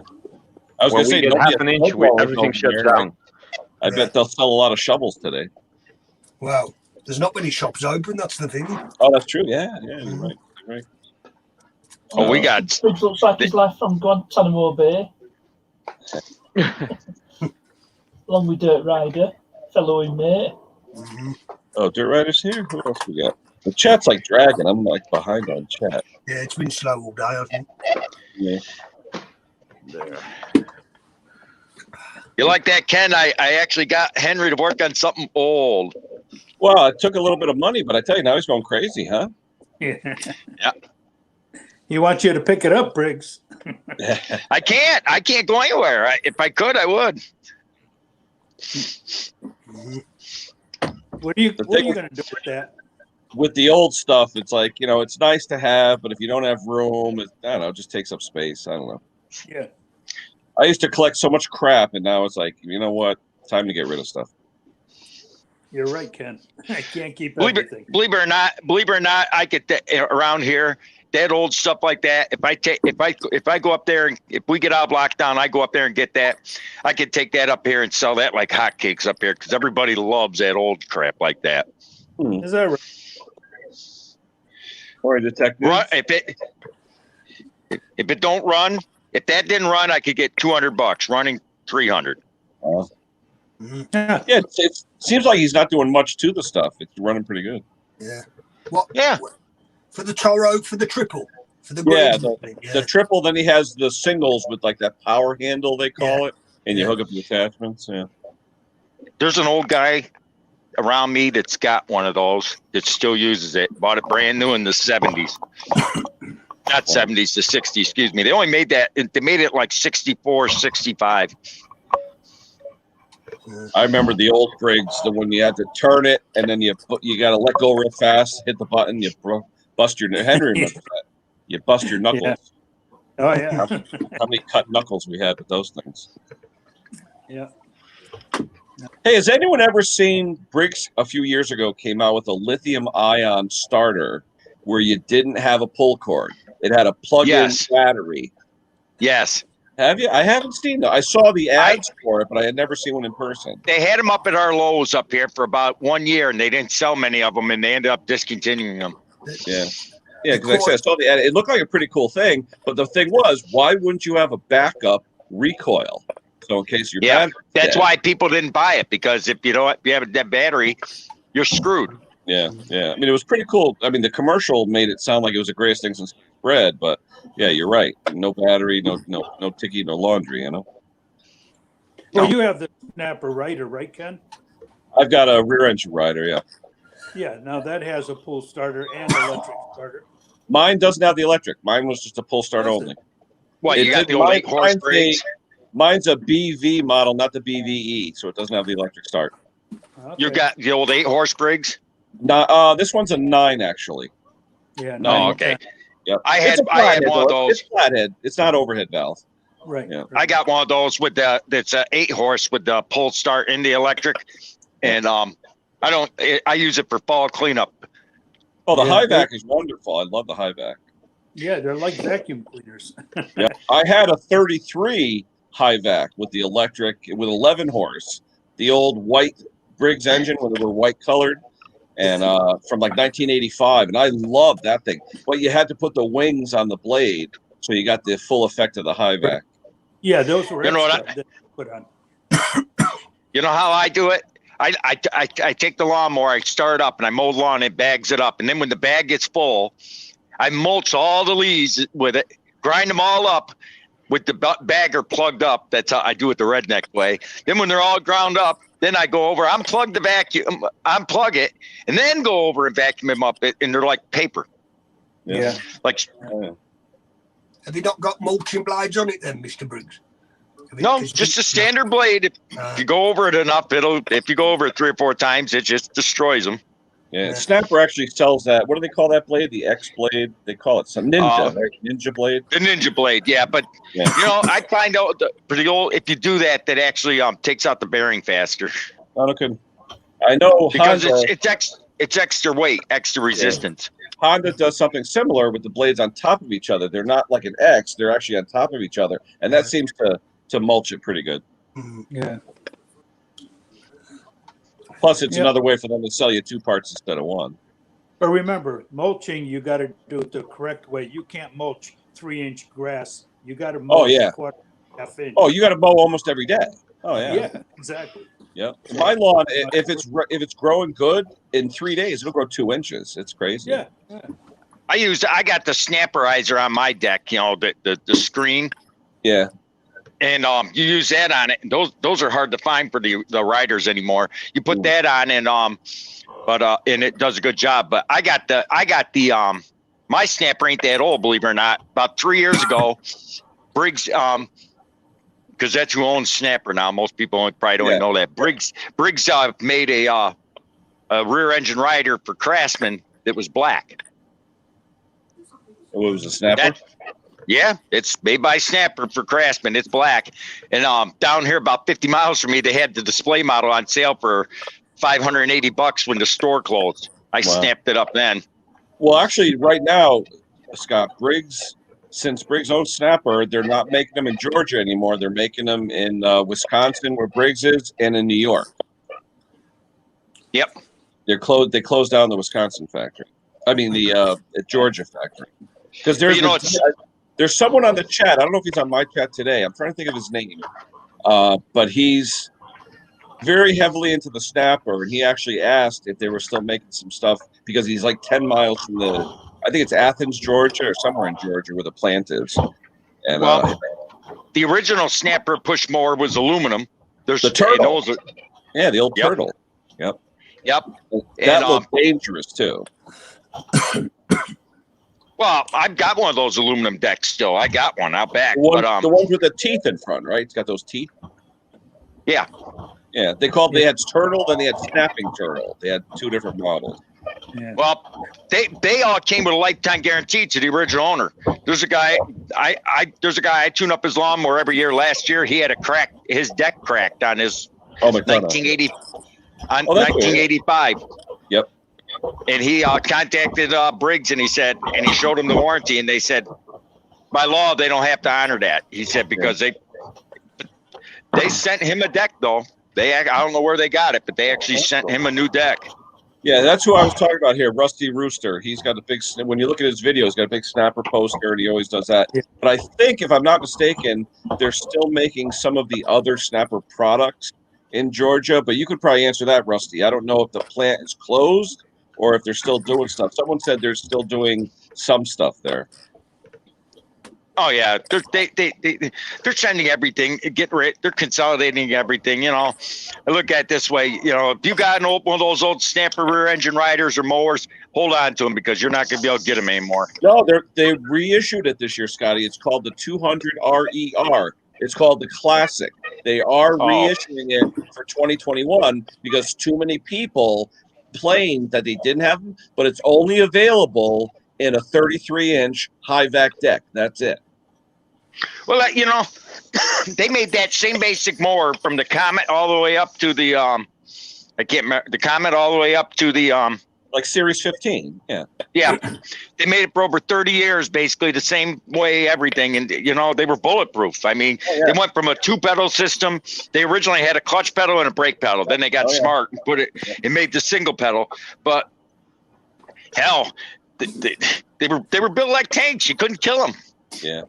I was When going to say, we get don't half be a an inch, snowball everything over shuts here. down. I bet they'll sell a lot of shovels today. Well, there's not many shops open, that's the thing. Oh, that's true. Yeah, you're right. You're right. Oh, we got. Briggs looks like his life from Guantanamo Bay. Along with Dirt Rider, fellow inmate. Oh, Dirt Rider's here? Who else we got? The chat's like dragging. I'm like behind on chat. Yeah, it's been slow all day, I think. Yeah. There. You like that, Ken? I actually got Henry to work on something old. Well, it took a little bit of money, but I tell you, now he's going crazy, huh? Yeah. Yeah. He wants you to pick it up, Briggs. I can't go anywhere. If I could, I would. What are you going to do with that? With the old stuff, it's like, it's nice to have, but if you don't have room, I don't know, it just takes up space. I don't know. Yeah. I used to collect so much crap, and now it's like, you know what? Time to get rid of stuff. You're right, Ken. I can't keep everything. Believe it or not, I get that around here. That old stuff like that. If I go up there and if we get out of lockdown, I go up there and get that. I could take that up here and sell that like hotcakes up here because everybody loves that old crap like that. Is that right? Or a detective. If it don't run, if that didn't run, I could get $200. Running $300. Yeah, it seems like he's not doing much to the stuff. It's running pretty good. Yeah. What? Yeah. For the Toro, for the triple, for the the triple. Then he has the singles with like that power handle they call it, and you hook up the attachments. Yeah. There's an old guy around me that's got one of those that still uses it. Bought it brand new in the 70s. Not 70s, the 60s, excuse me. They only made that, they made it like 64, 65. I remember the old Briggs, the when you had to turn it and then you got to let go real fast, hit the button, you bust your Henry remembers that. You bust your knuckles. Yeah. Oh yeah. How many cut knuckles we had with those things? Yeah. Hey, has anyone ever seen Briggs a few years ago came out with a lithium ion starter where you didn't have a pull cord? It had a plug-in battery. Yes. Have you? I haven't seen that. I saw the ads for it, but I had never seen one in person. They had them up at our Lowe's up here for about 1 year, and they didn't sell many of them, and they ended up discontinuing them. Yeah. Yeah, because like I said, I saw the ad. It looked like a pretty cool thing, but the thing was, why wouldn't you have a backup recoil? So in case your battery that's why people didn't buy it, because if you have a dead battery, you're screwed. Yeah, yeah. I mean, it was pretty cool. I mean, the commercial made it sound like it was the greatest thing since bread, but yeah, you're right. No battery, no ticky, no laundry. Well, you have the snapper rider, right, Ken? I've got a rear engine rider. Yeah. Yeah. Now that has a pull starter and electric starter. Mine doesn't have the electric. Mine was just a pull start only. What, you got the old 8-horse Briggs? Mine's a BV model, not the BVE, so it doesn't have the electric start. Okay. You got the old 8-horse Briggs? No, this one's a 9 actually. Yeah. No, okay. Yep. I had one of those. It's flathead. It's not overhead valve. Right. Yeah. I got one of those with that's a 8-horse with the pull start in the electric, and I use it for fall cleanup. Oh, the high vac is wonderful. I love the high vac. Yeah, they're like vacuum cleaners. Yeah, I had a 33 high vac with the electric with 11 horse, the old white Briggs engine when they were white colored, and from like 1985, and I loved that thing. But you had to put the wings on the blade, so you got the full effect of the high vac. Yeah, those were put on. You know how I do it? I take the lawnmower, I start up, and I mow the lawn, and it bags it up. And then when the bag gets full, I mulch all the leaves with it, grind them all up with the bagger plugged up. That's how I do it the redneck way. Then when they're all ground up, then I go over, unplug the vacuum, unplug it, and then go over and vacuum them up. And they're like paper. Yeah. Like. Have you not got mulching blades on it then, Mr. Briggs? No, just a standard blade. If you go over it enough, if you go over it 3 or 4 times, it just destroys them. Yeah, Snapper actually sells that. What do they call that blade? The X blade. They call it some Ninja, right? Ninja blade. The Ninja blade, yeah. But I find out pretty old if you do that, that actually takes out the bearing faster. Okay. I know because Honda, it's extra weight, extra resistance. Yeah. Honda does something similar with the blades on top of each other. They're not like an X; they're actually on top of each other, and that seems to mulch it pretty good. Yeah. Plus, it's another way for them to sell you 2 parts instead of 1. But remember, mulching, you got to do it the correct way. You can't mulch 3-inch grass. You got to mulch half inch. Oh, you got to mow almost every day. Oh yeah. Yeah, exactly. Yep. My lawn, if it's growing good, in 3 days it'll grow 2 inches. It's crazy. Yeah. I got the snapperizer on my deck. The screen. Yeah. And you use that on it. And those are hard to find for the riders anymore. You put that on, and and it does a good job. But I got the my snapper ain't that old, believe it or not. About 3 years ago, Briggs, because that's who owns Snapper now. Most people probably don't even know that. Briggs made a rear engine rider for Craftsman that was black. What was a Snapper? Yeah, it's made by Snapper for Craftsman. It's black. And down here about 50 miles from me, they had the display model on sale for $580 when the store closed. I snapped it up then. Well, actually, right now, Scott, since Briggs owns Snapper, they're not making them in Georgia anymore. They're making them in Wisconsin, where Briggs is, and in New York. Yep. They closed down the Wisconsin factory. I mean, the Georgia factory. Because there's someone on the chat. I don't know if he's on my chat today. I'm trying to think of his name. But he's very heavily into the Snapper, and he actually asked if they were still making some stuff because he's like 10 miles from I think it's Athens, Georgia, or somewhere in Georgia where the plant is. And the original Snapper push mower was aluminum. There's the turtle. The old turtle. Yep. That looked dangerous too. Well, I've got one of those aluminum decks still. I got one out back. The ones with the teeth in front, right? It's got those teeth. Yeah. Yeah, they had turtle, then they had snapping turtle. They had two different models. Yeah. Well, they all came with a lifetime guarantee to the original owner. There's a guy I tune up his lawnmower every year. Last year he had his deck cracked on his 1985. Yep. And he contacted Briggs and he showed him the warranty and they said, by law they don't have to honor that. He said because they sent him a deck though. I don't know where they got it, but they actually sent him a new deck. Yeah, that's who I was talking about here, Rusty Rooster. He's got a big. When you look at his video, he's got a big Snapper poster, and he always does that. Yeah. But I think, if I'm not mistaken, they're still making some of the other Snapper products in Georgia. But you could probably answer that, Rusty. I don't know if the plant is closed or if they're still doing stuff. Someone said they're still doing some stuff there. Oh yeah, they're sending everything. They're consolidating everything. You know, I look at it this way. You know, if you got one of those old Snapper rear engine riders or mowers, hold on to them because you're not going to be able to get them anymore. No, they reissued it this year, Scotty. It's called the 200 RER. It's called the Classic. They are reissuing it for 2021 because too many people claimed that they didn't have them, but it's only available in a 33-inch high vac deck. That's it. Well, you know, they made that same basic mower from the Comet all the way up to the I can't remember the Comet all the way up to the like Series 15. Yeah. They made it for over 30 years, basically the same way everything, and you know they were bulletproof. I mean, they went from a 2-pedal system. They originally had a clutch pedal and a brake pedal. Then they got smart and put it and made the single pedal. But hell. They were built like tanks. You couldn't kill them. Yeah.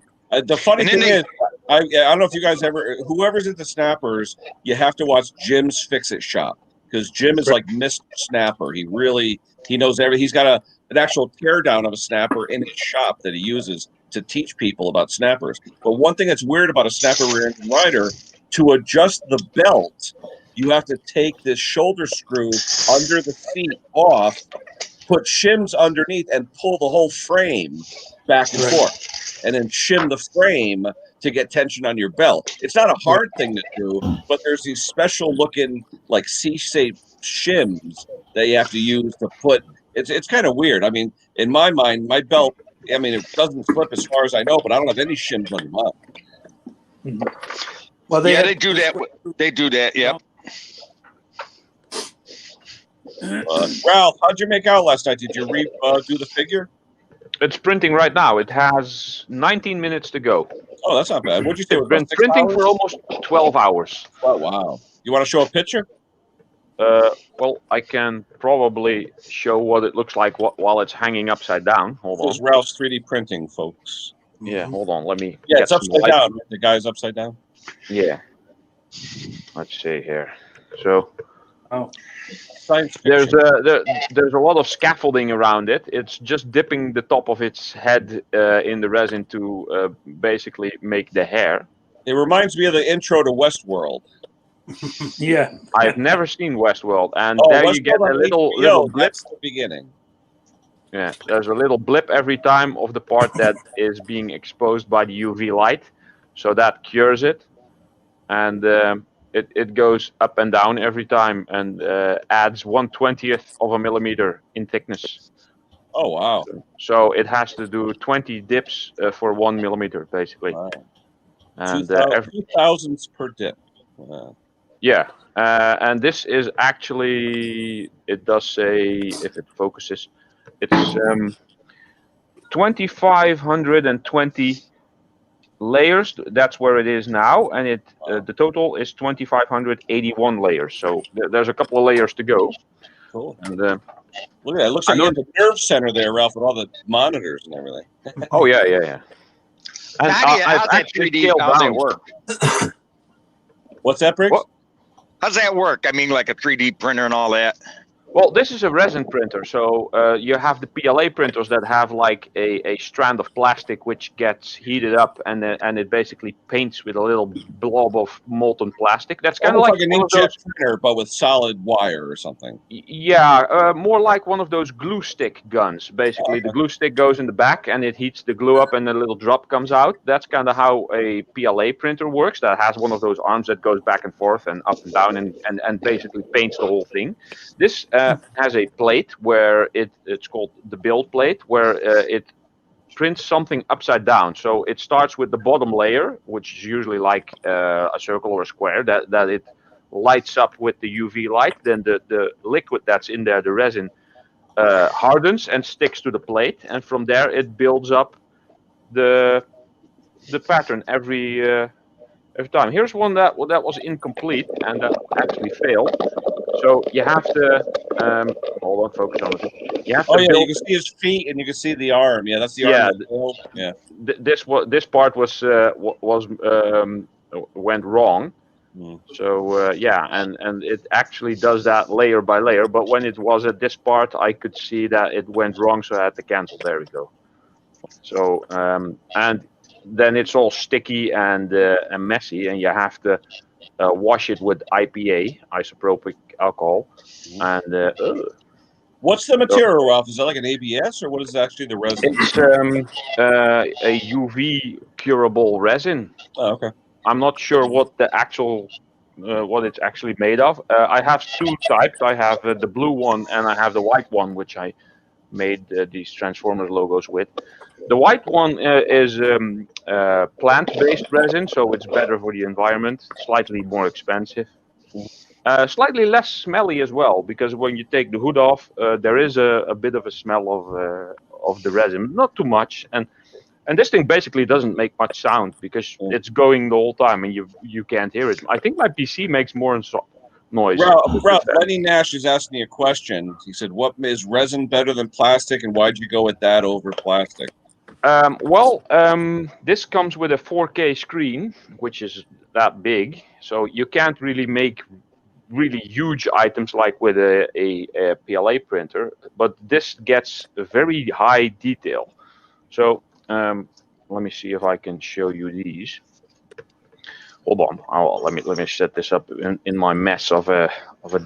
The funny thing is, I don't know if you guys whoever's at the Snappers, you have to watch Jim's Fix-It Shop because Jim is like Mr. Snapper. He knows everything. He's got an actual teardown of a Snapper in his shop that he uses to teach people about Snappers. But one thing that's weird about a Snapper rear engine rider, to adjust the belt, you have to take this shoulder screw under the seat off, put shims underneath and pull the whole frame back and forth and then shim the frame to get tension on your belt. It's not a hard thing to do, but there's these special looking like C-shaped shims that you have to use to put. It's kind of weird. I mean, in my mind, my belt, I mean, it doesn't slip as far as I know, but I don't have any shims on mine. Well, they do that. They do that. Yep. Ralph, how'd you make out last night? Did you do the figure? It's printing right now. It has 19 minutes to go. Oh, that's not bad. What'd you say? It's been printing for almost 12 hours. Oh, wow. You want to show a picture? Well, I can probably show what it looks like while it's hanging upside down. Hold on. This is Ralph's 3D printing, folks. Yeah, hold on. Let me. Yeah, it's upside down. Right? The guy's upside down. Yeah. Let's see here. So. Oh. There's a lot of scaffolding around it. It's just dipping the top of its head in the resin to basically make the hair. It reminds me of the intro to Westworld. Yeah, I've never seen Westworld, and there Westworld you get a little That's the beginning. Yeah, there's a little blip every time of the part that is being exposed by the UV light, so that cures it, and it goes up and down every time and adds 1/20th of a millimeter in thickness. Oh wow! So it has to do 20 dips for 1 millimeter, basically. Wow. And 2,000ths per dip. Wow. yeah, and this is actually, it does say, if it focuses, it's 2,520 layers. That's where it is now, and the total is 2,581 layers. So there's a couple of layers to go. Cool. And look at that. It looks like you have the nerve center there, Ralph, with all the monitors and everything. oh yeah. And How's that 3D? How's that work? What's that, Briggs? What? How's that work? I mean, like a 3D printer and all that. Well, this is a resin printer, so you have the PLA printers that have like a strand of plastic which gets heated up, and it basically paints with a little blob of molten plastic. That's kind of like an inkjet printer, but with solid wire or something. Yeah, more like one of those glue stick guns. Basically, the glue stick goes in the back, and it heats the glue up, and a little drop comes out. That's kind of how a PLA printer works. That has one of those arms that goes back and forth and up and down, and basically paints the whole thing. This has a plate where it's called the build plate, where it prints something upside down. So it starts with the bottom layer, which is usually like a circle or a square, that it lights up with the UV light. Then the liquid that's in there, the resin, hardens and sticks to the plate, and from there it builds up the pattern every time. Here's one that was incomplete and that actually failed. So you have to hold on, focus on it. You have to you can see his feet and you can see the arm. Yeah, that's the arm. Yeah. This part went wrong. So and it actually does that layer by layer. But when it was at this part, I could see that it went wrong, so I had to cancel. There we go. So and then it's all sticky and messy, and you have to wash it with IPA, isopropyl alcohol. And what's the material, Ralph? Is that like an ABS, or what is actually the resin? It's a UV curable resin. Oh, okay. I'm not sure what the actual what it's actually made of. I have two types. I have the blue one and I have the white one, which I made these Transformers logos with. The white one is plant-based resin, so it's better for the environment. Slightly more expensive. Slightly less smelly as well, because when you take the hood off, there is a bit of a smell of the resin. Not too much, and this thing basically doesn't make much sound because it's going the whole time, and you can't hear it. I think my PC makes more noise. Ralph, Lenny Nash is asking you a question. He said, "What is resin better than plastic, and why'd you go with that over plastic?" This comes with a 4K screen, which is that big, so you can't really make really huge items like with a PLA printer, but this gets very high detail. So let me see if I can show you these. Hold on, let me set this up in my mess of a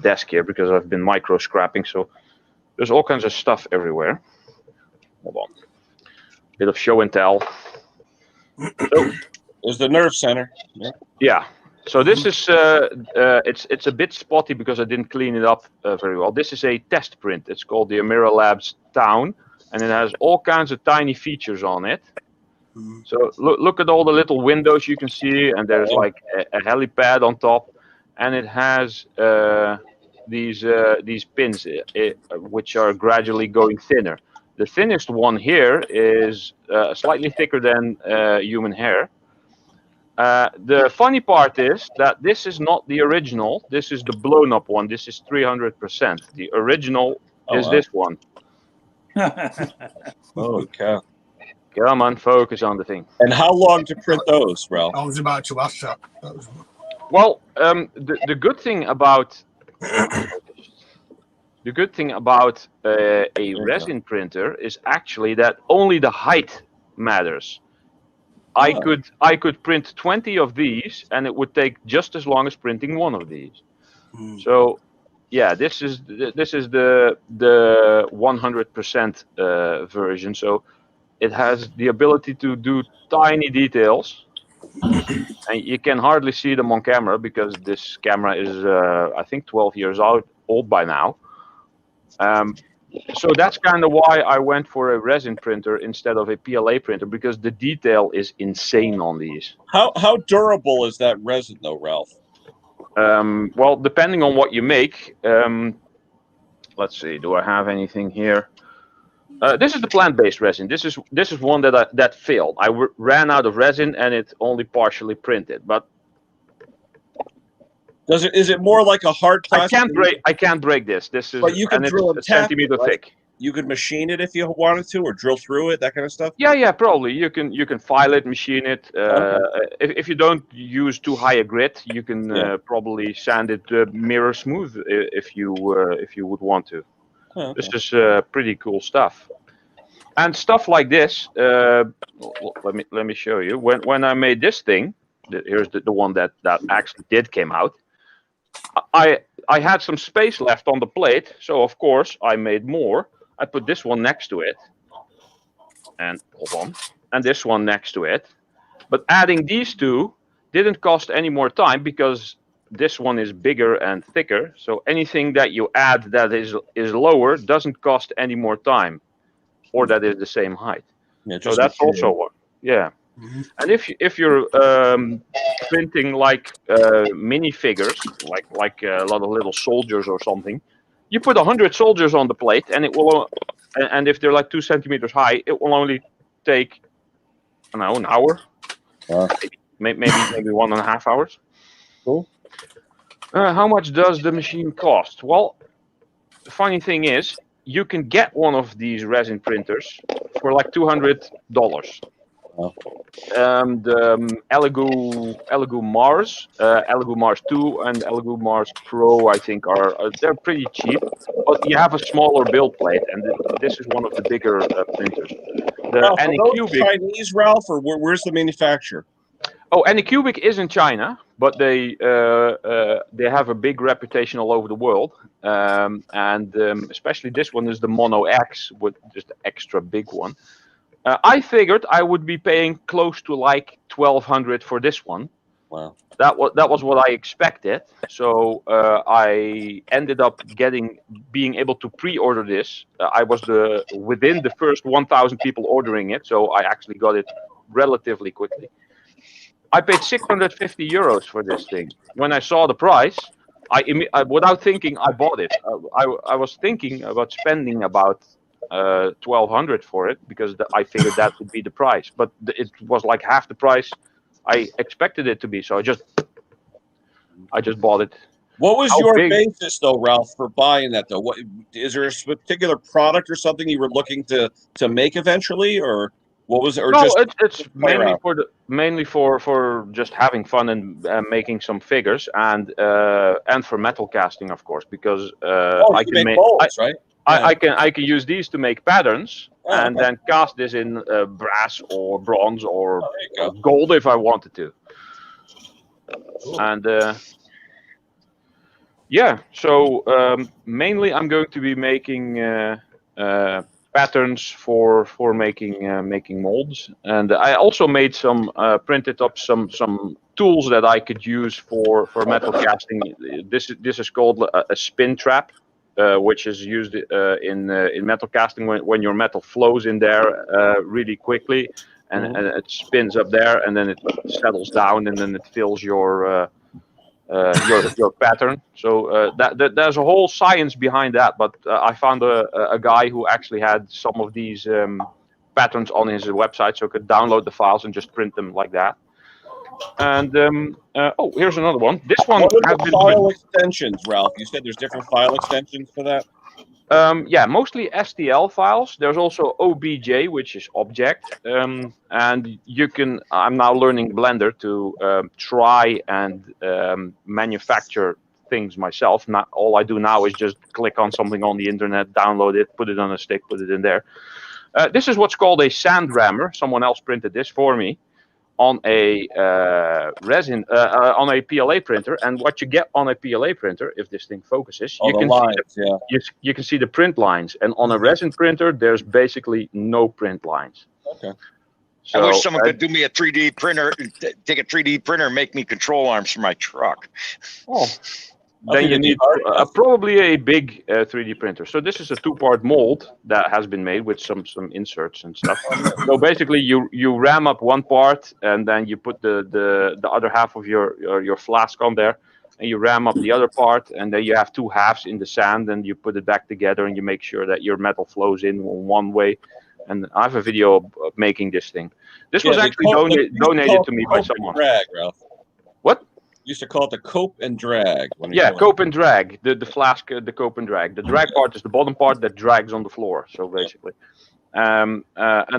desk here, because I've been micro scrapping, so there's all kinds of stuff everywhere. Hold on, bit of show and tell. So there's the nerve center. Yeah. So this is it's a bit spotty because I didn't clean it up very well. This is a test print. It's called the Amira Labs Town, and it has all kinds of tiny features on it. So look at all the little windows you can see, and there's like a helipad on top, and it has these pins which are gradually going thinner. The thinnest one here is slightly thicker than human hair. The funny part is that this is not the original. This is the blown up one. This is 300%. The original is this one. Oh, cow. Come on, focus on the thing. And how long to print those, Ralph? I was about to ask that. Well, the good thing about a resin printer is actually that only the height matters. I could print 20 of these, and it would take just as long as printing one of these. So yeah, this is the 100% version. So it has the ability to do tiny details, and you can hardly see them on camera because this camera is, I think, 12 years old by now. So that's kind of why I went for a resin printer instead of a PLA printer, because the detail is insane on these. How durable is that resin though, Ralph? Well, depending on what you make. Let's see. Do I have anything here? This is the plant-based resin. This is one that failed. I ran out of resin and it only partially printed. But is it more like a hard plastic? I can't break this. This is, but you can drill a centimeter thick. You could machine it if you wanted to, or drill through it, that kind of stuff. Yeah, probably. You can file it, machine it. If you don't use too high a grit, you can probably sand it mirror smooth if you would want to. Oh, okay. This is pretty cool stuff. And stuff like this. Let me show you. When I made this thing, here's the one that actually came out. I had some space left on the plate, so of course I made more. I put this one next to it, and hold on, and this one next to it. But adding these two didn't cost any more time because this one is bigger and thicker. So anything that you add that is lower doesn't cost any more time, or that is the same height. Yeah, so that's also one. Yeah. Mm-hmm. And if you're printing like mini figures, like a lot of little soldiers or something, you put 100 soldiers on the plate, and it will. And if they're like 2 centimeters high, it will only take, I don't know, an hour, maybe 1.5 hours. Cool. How much does the machine cost? Well, the funny thing is, you can get one of these resin printers for like $200. The Elegoo Mars, Elegoo Mars 2 and Elegoo Mars Pro, I think they're pretty cheap, but you have a smaller build plate, and this is one of the bigger printers. The Ralph, are those Chinese, Ralph, or where's the manufacturer? Oh, Anycubic is in China, but they have a big reputation all over the world, and especially this one is the Mono X, with just the extra big one. I figured I would be paying close to like $1,200 for this one. Wow. That was what I expected. So I ended up being able to pre-order this. I was within the first 1,000 people ordering it, so I actually got it relatively quickly. I paid €650 for this thing. When I saw the price, without thinking, I bought it. I was thinking about spending about $1,200 for it because I figured that would be the price, but it was like half the price I expected it to be. So I just bought it. What was your basis, though, Ralph, for buying that? Though, is there a particular product or something you were looking to make eventually, or what was it? Or no, just it's mainly for just having fun and making some figures, and for metal casting, of course, because I can make molds, right? I can use these to make patterns and then cast this in brass or bronze or gold if I wanted to. And so mainly I'm going to be making patterns for making molds, and I also made printed up some tools that I could use for metal casting. This is called a spin trap. Which is used in metal casting when your metal flows in there really quickly, and it spins up there, and then it settles down, and then it fills your pattern. So there's a whole science behind that. But I found a guy who actually had some of these patterns on his website, so I could download the files and just print them like that. And here's another one. This one has been file extensions, Ralph. You said there's different file extensions for that. Yeah, mostly STL files. There's also OBJ, which is object, and you can. I'm now learning Blender to try and manufacture things myself. Not all I do now is just click on something on the internet, download it, put it on a stick, put it in there. This is what's called a sand rammer. Someone else printed this for me. on a resin on a PLA printer, and what you get on a PLA printer, if this thing focuses, Oh, you the can lines, see yeah. you can see the print lines, and on a resin printer, there's basically no print lines. Okay. So, I wish someone could do me a 3D printer, take a 3D printer and make me control arms for my truck. Oh, I then think you it'd be need hard. probably a big 3D printer. So this is a 2-part mold that has been made with some inserts and stuff. So basically, you ram up one part, and then you put the other half of your flask on there, and you ram up the other part, and then you have 2 halves in the sand, and you put it back together, and you make sure that your metal flows in one way. And I have a video of making this thing. This was actually donated to me by someone. Drag, Ralph. What? Used to call it the cope and drag. Yeah, cope and drag. The flask, the cope and drag. The drag part is the bottom part that drags on the floor. So basically, and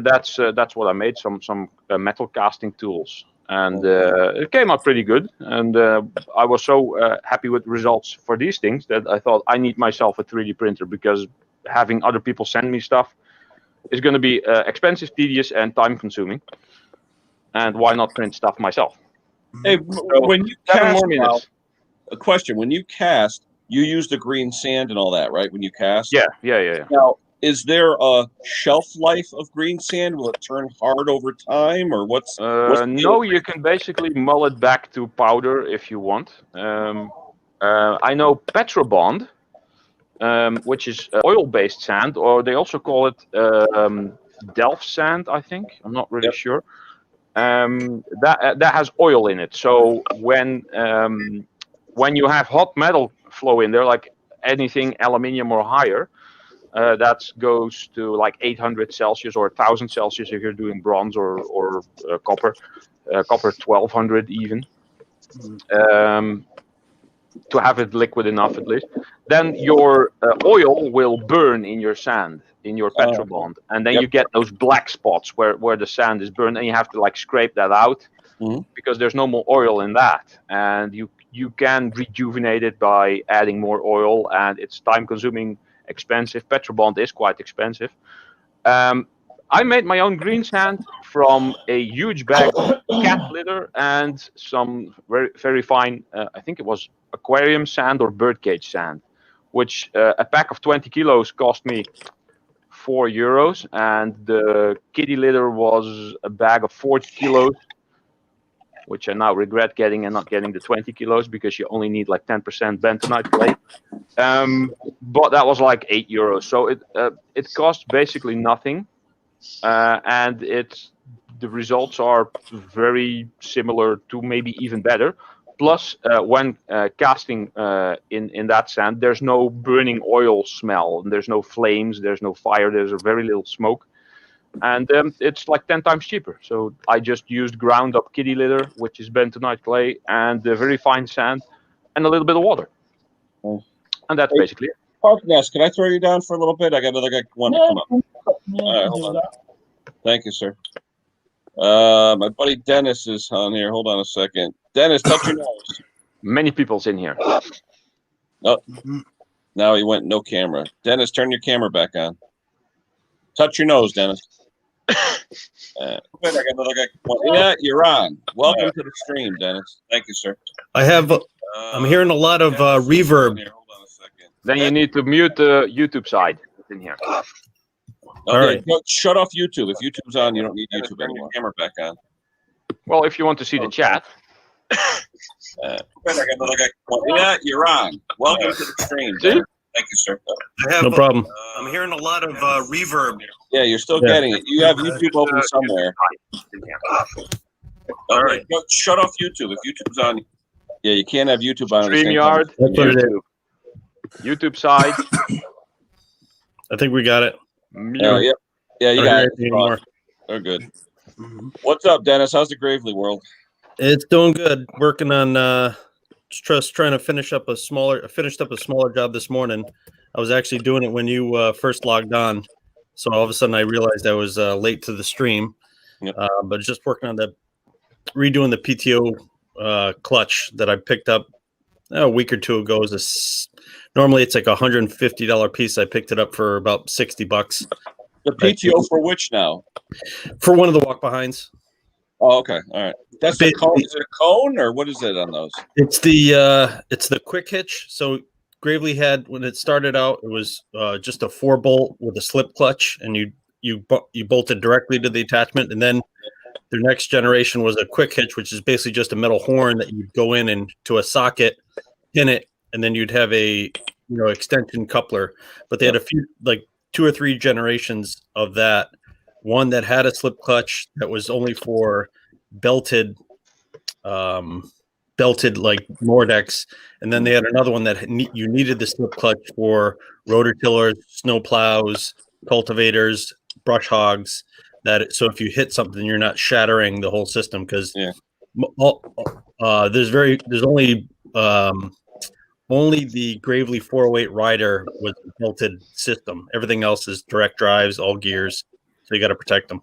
that's what I made. Some metal casting tools, and it came out pretty good. And I was so happy with the results for these things that I thought I need myself a 3D printer, because having other people send me stuff is going to be expensive, tedious, and time consuming. And why not print stuff myself? Hey, when you 7 cast, more minutes. a question: when you cast, you use the green sand and all that, right? When you cast, Yeah. Now, is there a shelf life of green sand? Will it turn hard over time, or what's No, you can basically mull it back to powder if you want. I know Petrobond, which is oil-based sand, or they also call it Delft sand, I think. I'm not really sure. That has oil in it. So when you have hot metal flow in there, like anything aluminium or higher, that goes to like 800 Celsius or 1000 Celsius if you're doing bronze or copper, copper 1200 even. To have it liquid enough at least, then your oil will burn in your sand, in your Petrobond, and then you get those black spots where the sand is burned, and you have to like scrape that out because there's no more oil in that, and you can rejuvenate it by adding more oil, and it's time consuming, expensive. Petrobond is quite expensive. I made my own green sand from a huge bag of cat litter and some very, very fine, I think it was aquarium sand or birdcage sand, which a pack of 20 kilos cost me €4, and the kitty litter was a bag of 40 kilos, which I now regret getting and not getting the 20 kilos because you only need like 10% bentonite clay. But that was like €8. So it cost basically nothing. And the results are very similar to maybe even better. Plus, when casting in that sand, there's no burning oil smell, and there's no flames, there's no fire, there's a very little smoke, and it's like 10 times cheaper. So I just used ground up kitty litter, which is bentonite clay, and very fine sand, and a little bit of water, and that's basically it. Parkness, can I throw you down for a little bit? I got another guy want to come up. Yeah, All right, hold on. Thank you, sir. My buddy Dennis is on here. Hold on a second. Dennis, touch your nose. Many people's in here. Oh, now he went no camera. Dennis, turn your camera back on. Touch your nose, Dennis. I got another guy. Yeah, you're on. Welcome to the stream, Dennis. Thank you, sir. I have. I'm hearing a lot of reverb. Hold on a second. Then you need to mute the YouTube side in here. Okay, right. Shut off YouTube. If YouTube's on, you don't need YouTube anymore. Turn your camera back on. Well, if you want to see the chat. I got another guy. Yeah, you're on. Welcome to the stream. Dennis. Thank you, sir. No problem. I'm hearing a lot of reverb. Yeah, you're still getting it. You have YouTube open somewhere. All right, shut off YouTube. If YouTube's on, yeah, you can't have YouTube on. StreamYard, That's what it is. YouTube side. I think we got it. Yeah, you got it. They're good. What's up, Dennis? How's the Gravely world? It's doing good. Working on just trying to finished up a smaller job this morning. I was actually doing it when you first logged on, so all of a sudden I realized I was late to the stream. Yep. But just working on redoing the PTO clutch that I picked up a week or two ago. Normally it's like $150 piece. I picked it up for about $60. The PTO for which now? For one of the walk behinds. Oh, okay. All right. That's the cone. Is it a cone or what is it on those? It's the quick hitch. So Gravely had, when it started out, it was just a 4-bolt with a slip clutch, and you bolted directly to the attachment. And then their next generation was a quick hitch, which is basically just a metal horn that you'd go in and to a socket, pin it, and then you'd have a extension coupler. But they had a few, like 2 or 3 generations of that. One that had a slip clutch that was only for belted like Nordex, and then they had another one that you needed the slip clutch for rotor tillers, snow plows, cultivators, brush hogs. So if you hit something, you're not shattering the whole system, because there's only the Gravely 408 rider was a belted system. Everything else is direct drives, all gears. So you got to protect them.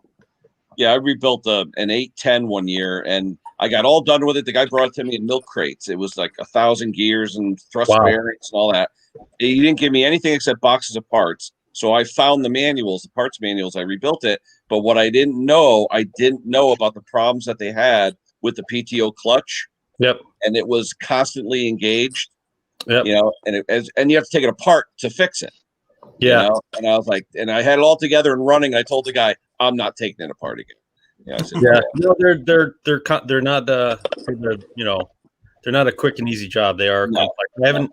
Yeah, I rebuilt an 810 one year, and I got all done with it. The guy brought it to me in milk crates. It was like 1,000 gears and thrust bearings and all that. He didn't give me anything except boxes of parts. So I found the parts manuals. I rebuilt it. But what I didn't know about the problems that they had with the PTO clutch. Yep. And it was constantly engaged. Yep. And you have to take it apart to fix it. Yeah. And I was like, and I had it all together and running. And I told the guy, I'm not taking it apart again. Yeah, I said, no, they're not they're not a quick and easy job. They are complex.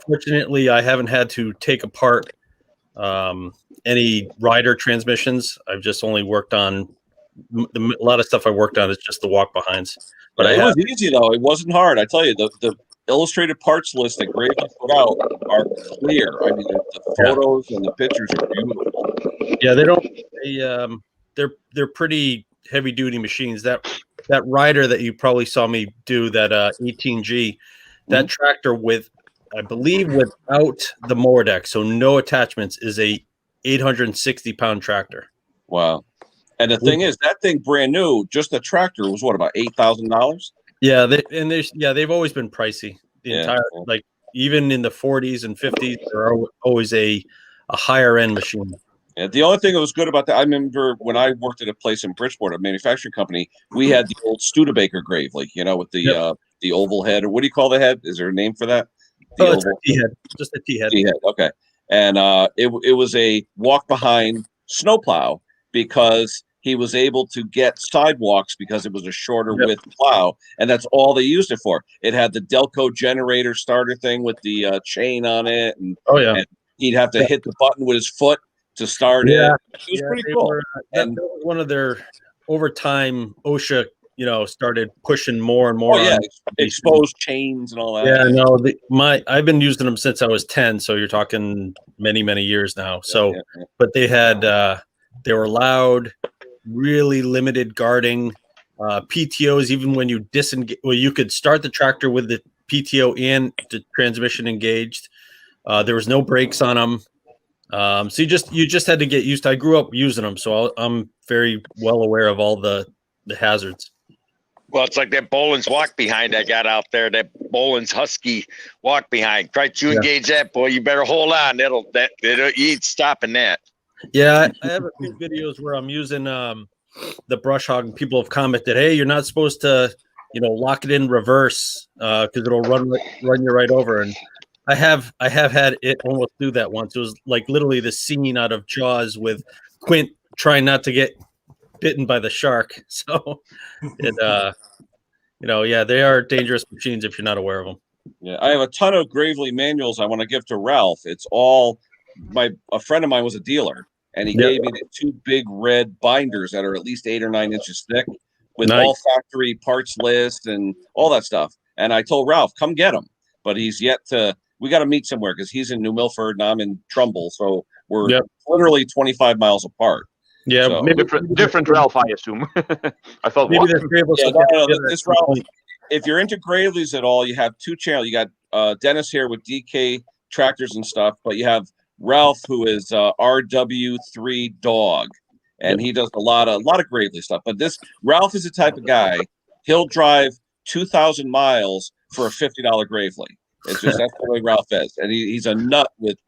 Fortunately, I haven't had to take apart any rider transmissions. I've just only worked on a lot of stuff I worked on is just the walk behinds. But it was easy though. It wasn't hard. I tell you, the illustrated parts list that Gravely put out are clear. I mean, the photos and the pictures are beautiful. Yeah, they're pretty heavy duty machines. That rider that you probably saw me do, that 18G, that tractor with, I believe, without the mower deck, so no attachments, is a 860-pound tractor. Wow. And the thing is, that thing brand new, just the tractor was what, about $8,000? Yeah, they've always been pricey. Like even in the 40s and 50s, they're always a higher end machine. Yeah, the only thing that was good about that, I remember when I worked at a place in Bridgeport, a manufacturing company, we had the old Studebaker Gravely, with the oval head, or what do you call the head? Is there a name for that? It's a T-head, just a T-head. T-head, okay. And it was a walk behind snowplow, because he was able to get sidewalks because it was a shorter width plow, and that's all they used it for. It had the Delco generator starter thing with the chain on it, and he'd have to hit the button with his foot to start it. It was pretty cool. And one of their, over time, OSHA, started pushing more and more on exposed chains and all that. Yeah, no, I've been using them since I was 10, so you're talking many, many years now. So, but they had they were loud, really limited guarding, PTOs. Even when you disengage, you could start the tractor with the PTO and the transmission engaged. There was no brakes on them. So you just had to get used to. I grew up using them, so I'm very well aware of all the hazards. Well, it's like that Boland's walk behind I got out there. That Boland's Husky walk behind. Try to engage that, boy. You better hold on. You ain't stopping that. Yeah, I have a few videos where I'm using the brush hog, and people have commented, "Hey, you're not supposed to, lock it in reverse because it'll run you right over." And I have had it almost do that once. It was like literally the scene out of Jaws with Quint trying not to get bitten by the shark. So they are dangerous machines if you're not aware of them. Yeah, I have a ton of Gravely manuals I want to give to Ralph. It's all a friend of mine was a dealer, and he gave me the 2 big red binders that are at least 8 or 9 inches thick with all factory parts list and all that stuff. And I told Ralph, come get them, but he's yet to. We got to meet somewhere because he's in New Milford and I'm in Trumbull, so we're literally 25 miles apart. Yeah, so, maybe different Ralph, I assume. I thought maybe this Ralph. If you're into Gravely's at all, you have 2 channels. You got Dennis here with DK tractors and stuff, but you have Ralph, who is RW3 Dog, and he does a lot of Gravely stuff. But this Ralph is the type of guy, he'll drive 2,000 miles for a $50 Gravely. It's just that's the way Ralph is, and he's a nut with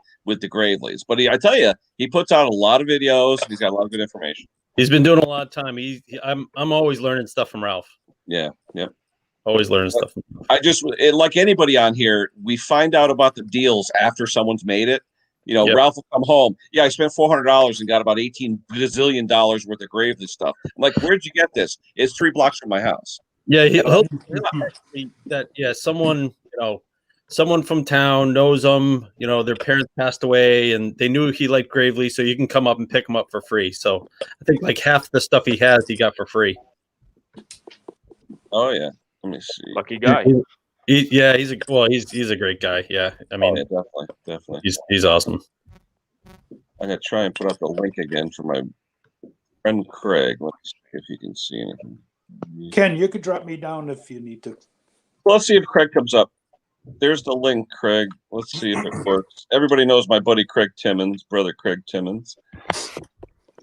the Gravely's. But I tell you, he puts out a lot of videos. He's got a lot of good information. He's been doing a lot of time. I'm always learning stuff from Ralph. Yeah, yeah. Always learning stuff from Ralph. Like anybody on here, we find out about the deals after someone's made it. Yep. Ralph will come home. Yeah, I spent $400 and got about $18 bazillion worth of Gravely stuff. I'm like, where'd you get this? It's 3 blocks from my house. Yeah, someone from town knows him. Their parents passed away, and they knew he liked Gravely, so you can come up and pick him up for free. So I think like half the stuff he has, he got for free. Oh yeah, let me see. Lucky guy. He's a great guy. Yeah, I mean, definitely. He's awesome. I'm gonna try and put up the link again for my friend Craig. Let's see if you can see anything. Ken, you could drop me down if you need to. Well, let's see if Craig comes up. There's the link, Craig. Let's see if it works. Everybody knows my buddy Craig Timmons, brother Craig Timmons.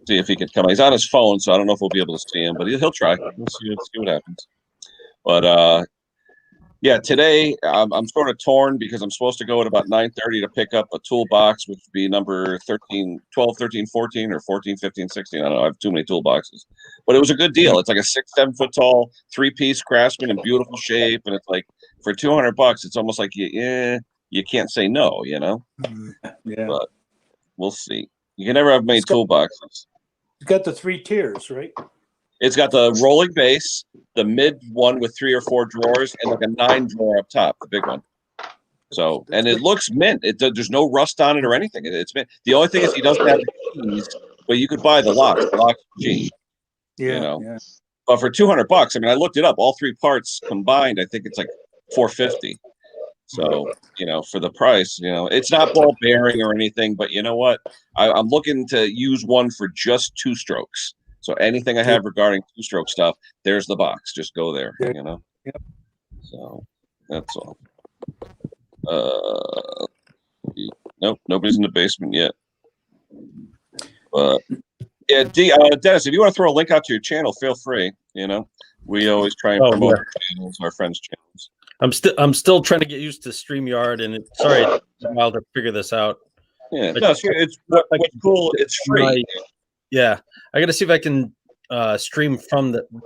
See if he can come. He's on his phone, so I don't know if we'll be able to see him, but he'll try. We'll see what happens. But yeah, today I'm sort of torn because I'm supposed to go at about 9:30 to pick up a toolbox, which would be number 13, 12, 13, 14, or 14, 15, 16. I don't know. I have too many toolboxes. But it was a good deal. It's like a 6, 7 foot tall, 3-piece Craftsman in beautiful shape. And it's like for $200, it's almost like you can't say no, Yeah. But we'll see. You can never have many toolboxes. It's got the 3 tiers, right? It's got the rolling base, the mid one with 3 or 4 drawers, and like a 9 drawer up top, the big one. So, and it looks mint. There's no rust on it or anything. It's mint. The only thing is he doesn't have the keys, but you could buy the locks key. Yeah. But for $200, I mean, I looked it up. All 3 parts combined, I think it's like $450. So, for the price, it's not ball bearing or anything. But you know what? I'm looking to use one for just 2 strokes. So anything I have regarding 2-stroke stuff, there's the box. Just go there, Yep. So that's all. Nope, nobody's in the basement yet. But yeah, Dennis, if you want to throw a link out to your channel, feel free. We always try and promote our channels, our friends' channels. I'm still trying to get used to StreamYard, and it's a while to figure this out. Yeah, it's what's cool. It's free. Yeah, I got to see if I can stream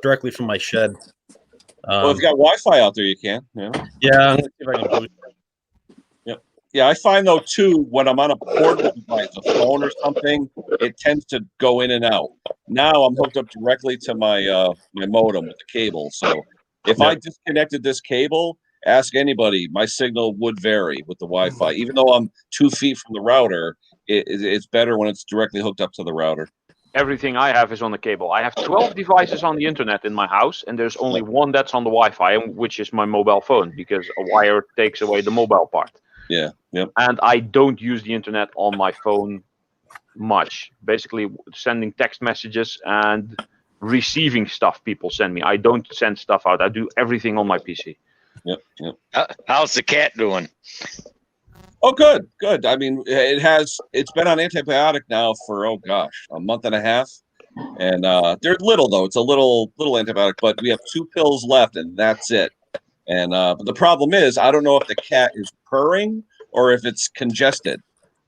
directly from my shed. Well, if you got Wi-Fi out there, you can. Yeah, I'm gonna see if I can do it. Yep. Yeah, I find though too when I'm on a portable device, a phone or something, it tends to go in and out. Now I'm hooked up directly to my my modem with the cable. So if I disconnected this cable, ask anybody, my signal would vary with the Wi-Fi. Even though I'm 2 feet from the router, it's better when it's directly hooked up to the router. Everything I have is on the cable. I have 12 devices on the internet in my house, and there's only one that's on the Wi-Fi, which is my mobile phone, because a wire takes away the mobile part. Yeah. Yep. And I don't use the internet on my phone much. Basically, sending text messages and receiving stuff people send me. I don't send stuff out. I do everything on my PC. Yep. How's the cat doing? Oh, good. I mean, it's been on antibiotic now for a month and a half, and they're little though. It's a little antibiotic, but we have 2 pills left, and that's it. And but the problem is, I don't know if the cat is purring or if it's congested,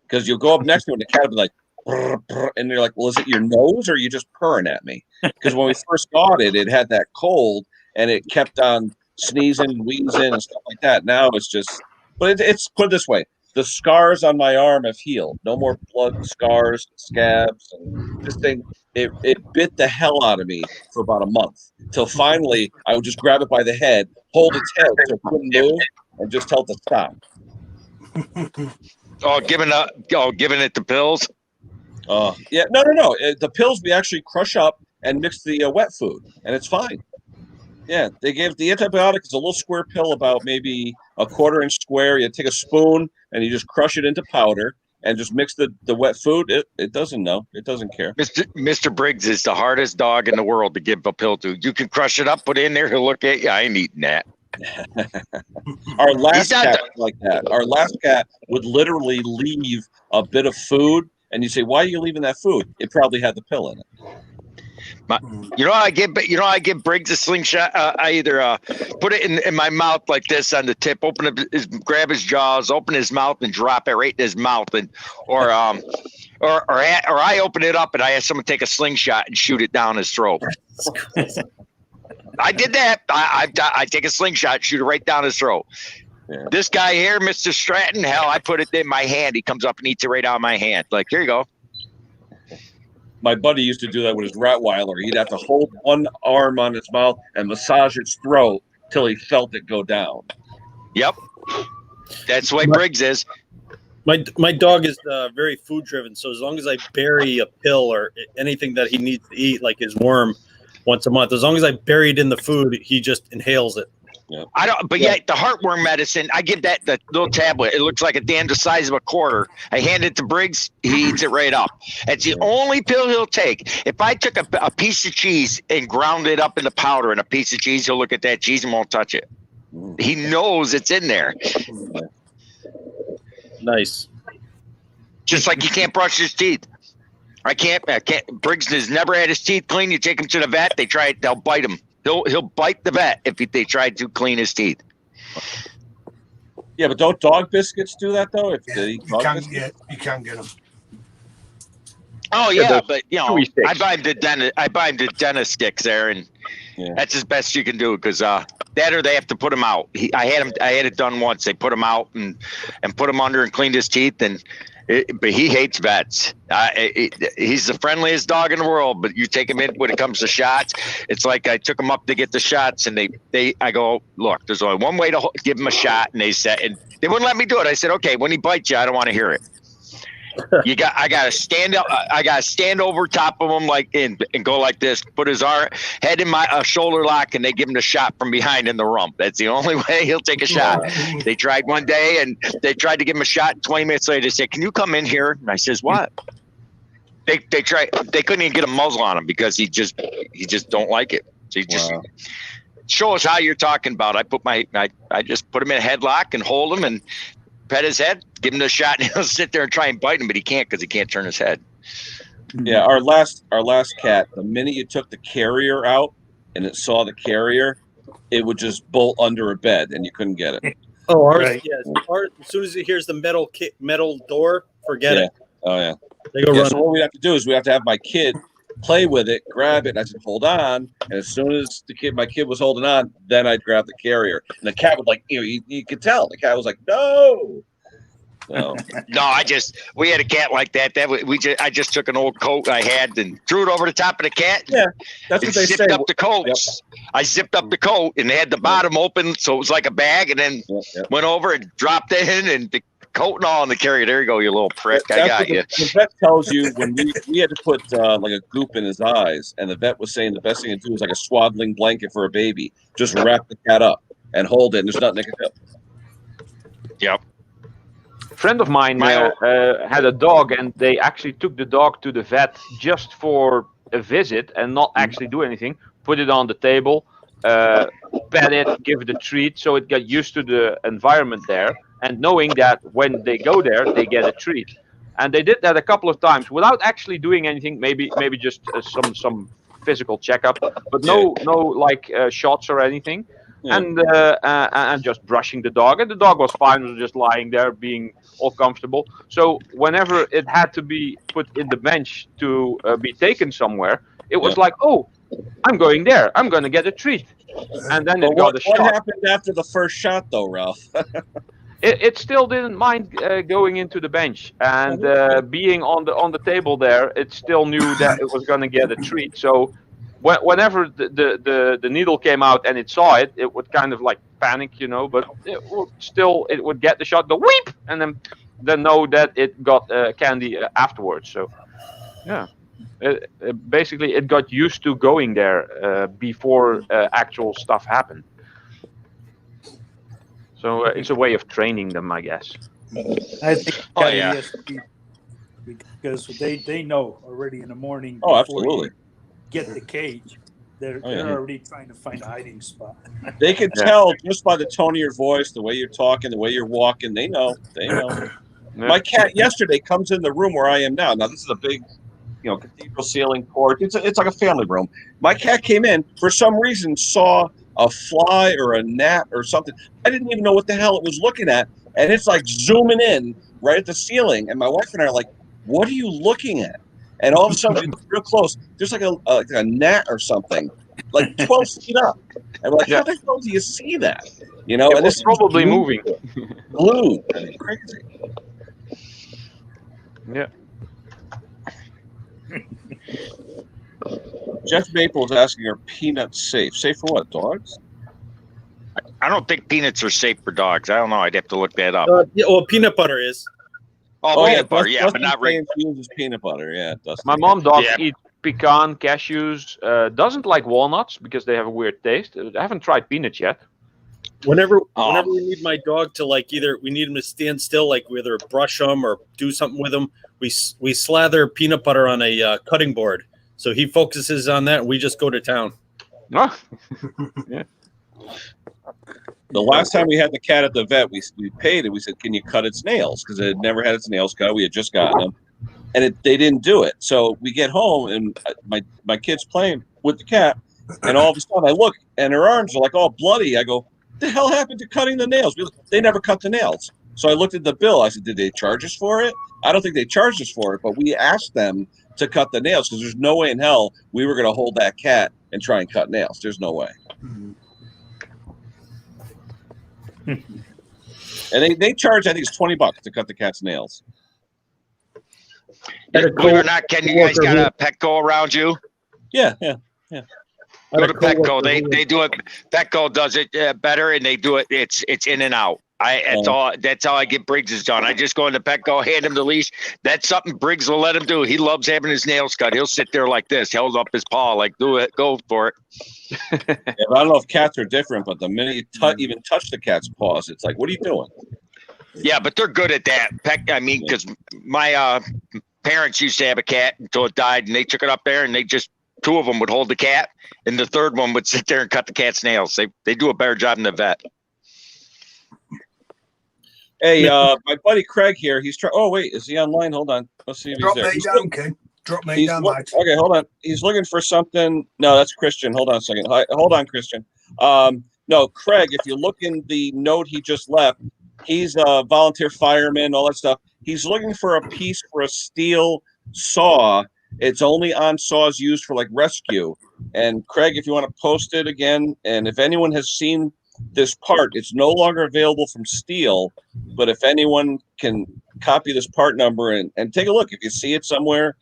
because you'll go up next to it, and the cat will be like, brrr, brrr, and you're like, well, is it your nose or are you just purring at me? Because when we first got it, it had that cold, and it kept on sneezing, wheezing, and stuff like that. Now it's just, but it's put it this way. The scars on my arm have healed. No more blood scars, scabs. And this thing, it bit the hell out of me for about a month. Till finally, I would just grab it by the head, hold its head so it couldn't move, and just tell it to stop. Giving it the pills? Yeah, no. The pills we actually crush up and mix the wet food, and it's fine. Yeah, they gave the antibiotic is a little square pill about maybe a 1/4 inch square. You take a spoon and you just crush it into powder and just mix the wet food. It doesn't know. It doesn't care. Mr. Briggs is the hardest dog in the world to give a pill to. You can crush it up, put it in there, he'll look at you. I ain't eating that. Our last cat was like that. Our last cat would literally leave a bit of food, and you say, "Why are you leaving that food?" It probably had the pill in it. I give Briggs a slingshot. I either put it in my mouth like this on the tip, grab his jaws, open his mouth, and drop it right in his mouth, or or I open it up and I have someone take a slingshot and shoot it down his throat. I did that. I take a slingshot, shoot it right down his throat. Yeah. This guy here, Mr. Stratton, hell, I put it in my hand. He comes up and eats it right out of my hand. Like, here you go. My buddy used to do that with his Rottweiler. He'd have to hold one arm on its mouth and massage its throat till he felt it go down. Yep. That's the way Briggs is. My dog is very food driven, so as long as I bury a pill or anything that he needs to eat, like his worm, once a month, as long as I bury it in the food, he just inhales it. Yeah. I don't, but yeah, the heartworm medicine, I give that the little tablet. It looks like a damn the size of a quarter. I hand it to Briggs, he eats it right up. It's the only pill he'll take. If I took a piece of cheese and ground it up into powder and a piece of cheese, he'll look at that cheese and won't touch it. He knows it's in there. Nice. Just like you can't brush his teeth. I can't. Briggs has never had his teeth clean. You take him to the vet, they'll bite him. He'll bite the vet if they try to clean his teeth. Yeah, but don't dog biscuits do that though? If they eat dog biscuits? Yeah, you can get them. Oh Yeah, yeah, those but you know, chewy sticks. I buy him the dentist sticks there, and that's as best you can do because that or they have to put him out. I had it done once. They put him out and put him under and cleaned his teeth, but he hates vets. He's the friendliest dog in the world, but you take him in when it comes to shots. It's like I took him up to get the shots, and I go, look, there's only one way to give him a shot, and they said, and they wouldn't let me do it. I said, okay, when he bites you, I don't want to hear it. I gotta stand up. I gotta stand over top of him and go like this. Put his head in my shoulder lock, and they give him the shot from behind in the rump. That's the only way he'll take a shot. They tried one day, and they tried to give him a shot. And 20 minutes later, they said, "Can you come in here?" And I says, "What?" They tried. They couldn't even get a muzzle on him because he just don't like it. So he just show us how you're talking about. I just put him in a headlock and hold him and pet his head, give him the shot, and he'll sit there and try and bite him, but he can't because he can't turn his head. Yeah, our last cat, the minute you took the carrier out and it saw the carrier, it would just bolt under a bed and you couldn't get it. Oh, ours, Right. ours, as soon as it hears the metal door, forget it. Oh yeah. They go Yeah, run. so what we have to do is we have to have my kid play with it, grab it, and I said, hold on. And as soon as my kid was holding on, then I'd grab the carrier. And the cat would you could tell. The cat was like, no. So, No, we had a cat like that. I just took an old coat I had and threw it over the top of the cat. yeah, that's what they say. Zipped up the coats. Yep. I zipped up the coat and they had the bottom open, so it was like a bag, and then went over and dropped it in, and the coat and all in the carrier. There you go, you little prick. I got you. The vet tells you when we had to put like a goop in his eyes, and the vet was saying the best thing to do is like a swaddling blanket for a baby. Just wrap the cat up and hold it, and there's nothing they can do. Yep. A friend of mine had a dog, and they actually took the dog to the vet just for a visit and not actually do anything. Put it on the table, pet it, give it a treat, so it got used to the environment there, and knowing that when they go there, they get a treat. And they did that a couple of times without actually doing anything. Maybe just some physical checkup, but no like shots or anything. Yeah. And just brushing the dog, and the dog was fine. It was just lying there, being all comfortable. So whenever it had to be put in the bench to be taken somewhere, it was like, oh, I'm going there. I'm going to get a treat. And then it got a shot. What happened after the first shot, though, Ralph? It still didn't mind going into the bench and being on the table there. It still knew that it was going to get a treat. So whenever the needle came out and it saw it, it would kind of like panic, but it would get the shot, go weep, and then know that it got candy afterwards. So yeah, basically it got used to going there before actual stuff happened. So it's a way of training them, I guess. I think because they know already in the morning. Oh, absolutely. Get the cage. They're already trying to find a hiding spot. They can tell just by the tone of your voice, the way you're talking, the way you're walking. They know. My cat yesterday comes in the room where I am now. Now this is a big, cathedral ceiling porch. It's like a family room. My cat came in for some reason, saw a fly or a gnat or something. I didn't even know what the hell it was looking at, and it's like zooming in right at the ceiling. And my wife and I are like, what are you looking at? And all of a sudden, we look real close. There's like a gnat or something, like 12 feet up. And we're like, how the hell do you see that? You know, It and was this probably is moving. glued. Crazy. Yeah. Jeff Maple is asking, are peanuts safe? Safe for what, dogs? I don't think peanuts are safe for dogs. I don't know. I'd have to look that up. Yeah, well, peanut butter is. Oh, peanut butter, yeah, but not Dustin uses peanut butter. Yeah, Dustin. My mom does Yeah. eat pecan, cashews. Doesn't like walnuts because they have a weird taste. I haven't tried peanuts yet. Whenever we need my dog to like either we need him to stand still, like either brush him or do something with him, we slather peanut butter on a cutting board. So he focuses on that, and we just go to town. Oh. Yeah. The last time we had the cat at the vet, we paid it. We said, "Can you cut its nails?" Because it had never had its nails cut. We had just gotten them, and they didn't do it. So we get home, and my kid's playing with the cat, and all of a sudden I look, and her arms are like all bloody. I go, "What the hell happened to cutting the nails?" They never cut the nails. So I looked at the bill. I said, "Did they charge us for it?" I don't think they charged us for it, but we asked them to cut the nails because there's no way in hell we were going to hold that cat and try and cut nails. There's no way. And they charge, I think it's $20 to cut the cat's nails. Believe it or not, Ken, you guys got a Petco around you? Yeah. Go to Petco. They do it. Petco does it better, and they do it. It's in and out. That's how I get Briggs' done. I just go into Petco, hand him the leash. That's something Briggs will let him do. He loves having his nails cut. He'll sit there like this, held up his paw, like, do it, go for it. Yeah, I don't know if cats are different, but the minute you even touch the cat's paws, it's like, what are you doing? Yeah, but they're good at that. Because my parents used to have a cat until it died, and they took it up there, and two of them would hold the cat, and the third one would sit there and cut the cat's nails. They do a better job than the vet. Hey, my buddy Craig here. He's trying. Oh wait, is he online? Hold on. Let's see if he's there. Me down, Ken. Drop me down, mate. Okay, hold on. He's looking for something. No, that's Christian. Hold on a second. Hold on, Christian. No, Craig. If you look in the note he just left, he's a volunteer fireman, all that stuff. He's looking for a piece for a steel saw. It's only on saws used for like rescue. And Craig, if you want to post it again, and if anyone has seen this part, it's no longer available from steel, but if anyone can copy this part number and take a look, if you see it somewhere,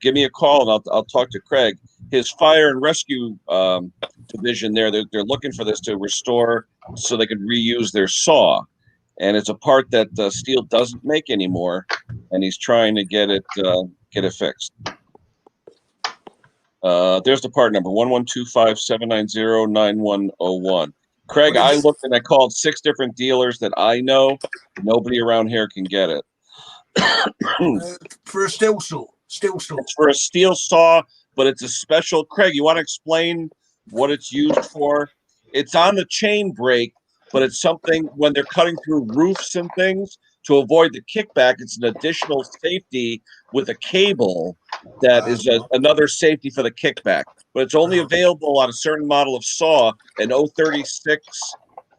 give me a call and I'll talk to Craig. His fire and rescue division there, they're looking for this to restore so they can reuse their saw, and it's a part that steel doesn't make anymore, and he's trying to get it fixed. There's the part number 1125-790-9101. Craig, I looked and I called 6 different dealers that I know. Nobody around here can get it. For a steel saw. It's for a steel saw, but it's a special. Craig, you want to explain what it's used for? It's on the chain brake, but it's something when they're cutting through roofs and things to avoid the kickback. It's an additional safety with a cable that is another safety for the kickback. But it's only available on a certain model of saw, an 036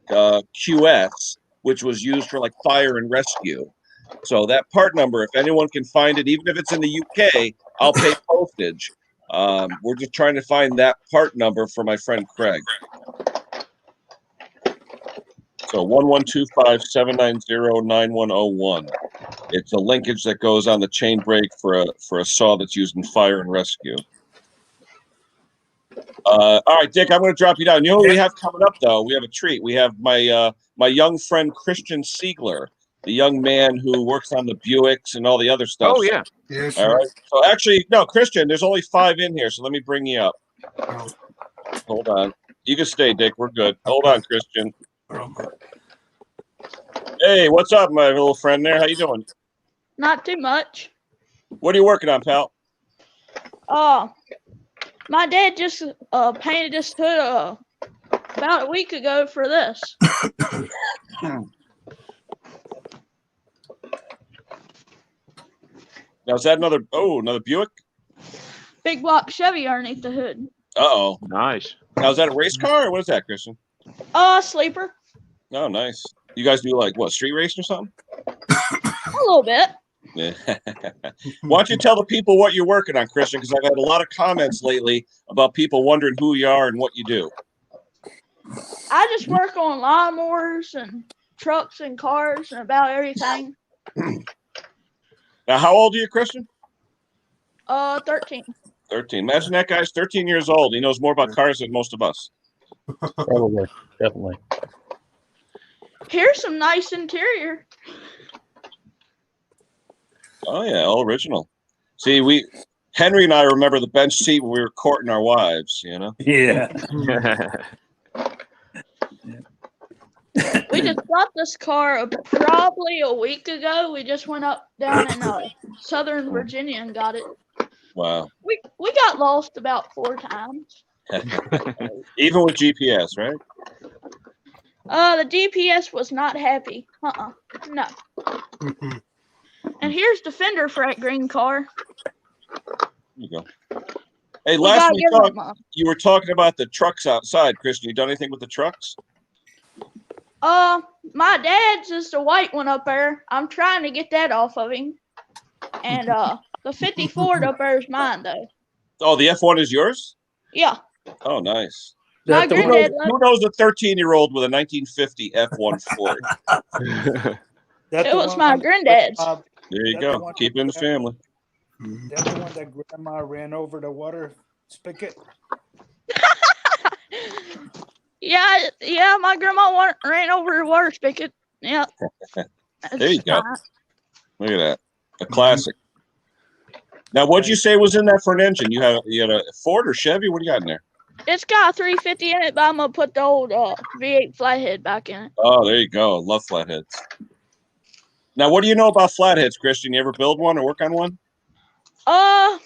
QS, which was used for like fire and rescue. So that part number, if anyone can find it, even if it's in the UK, I'll pay postage. We're just trying to find that part number for my friend Craig. So 1125-790-9101. It's a linkage that goes on the chain brake for a saw that's used in fire and rescue. All right, Dick, I'm going to drop you down. You know what we have coming up, though? We have a treat. We have my young friend Christian Siegler, the young man who works on the Buicks and all the other stuff. Oh, yeah. Yes. All right. So actually, no, Christian, there's only 5 in here, so let me bring you up. Hold on. You can stay, Dick. We're good. Hold on, Christian. Hey, what's up, my little friend there? How you doing? Not too much. What are you working on, pal? My dad just painted this hood about a week ago for this. Now, is that another Buick? Big block Chevy underneath the hood. Uh-oh. Nice. Now, is that a race car or what is that, Christian? Sleeper. Oh, nice. You guys do like what, street racing or something? A little bit. Yeah. Why don't you tell the people what you're working on, Christian? Because I've had a lot of comments lately about people wondering who you are and what you do. I just work on lawnmowers and trucks and cars and about everything. Now, how old are you, Christian? 13. 13. Imagine that guy's 13 years old. He knows more about cars than most of us. Probably, definitely. Here's some nice interior. Oh yeah, all original. See, Henry and I remember the bench seat when we were courting our wives. You know. Yeah. We just got this car probably a week ago. We just went up down in Southern Virginia and got it. Wow. We got lost about 4 times. Even with GPS, right? The GPS was not happy. No. And here's the fender for that green car. There you go. Hey, last we talked, you were talking about the trucks outside, Christian. You done anything with the trucks? My dad's is the white one up there. I'm trying to get that off of him. And the 54 up there is mine though. Oh, the F1 is yours? Yeah. Oh, nice. My granddad Who knows a 13-year-old with a 1950 F1 Ford? It was my granddad's. There you go. Keep it in the family. That's the one that Grandma ran over the water spigot. Yeah, my grandma ran over the water spigot. Yeah. There you go. Look at that. A classic. Now, what'd you say was in that for an engine? You had a Ford or Chevy? What do you got in there? It's got a 350 in it, but I'm going to put the old V8 flathead back in it. Oh, there you go. Love flatheads. Now, what do you know about flatheads, Christian? You ever build one or work on one? I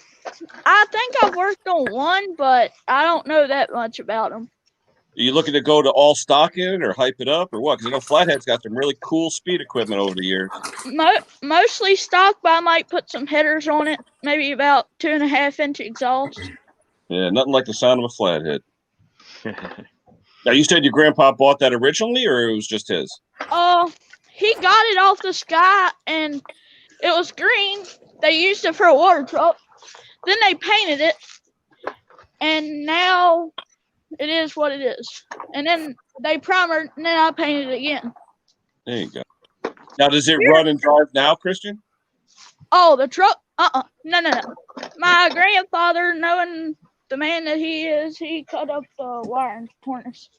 think I've worked on one, but I don't know that much about them. Are you looking to go to all stock in it or hype it up or what? Because I know Flathead's got some really cool speed equipment over the years. Mostly stock, but I might put some headers on it. Maybe about 2.5-inch exhaust. Yeah, nothing like the sound of a Flathead. Now, you said your grandpa bought that originally or it was just his? He got it off the Sky and it was green. They used it for a water truck. Then they painted it. And now it is what it is. And then they primered, and then I painted it again. There you go. Now, does it run and drive now, Christian? Oh, the truck? No. My grandfather, knowing the man that he is, he cut up the wiring harness.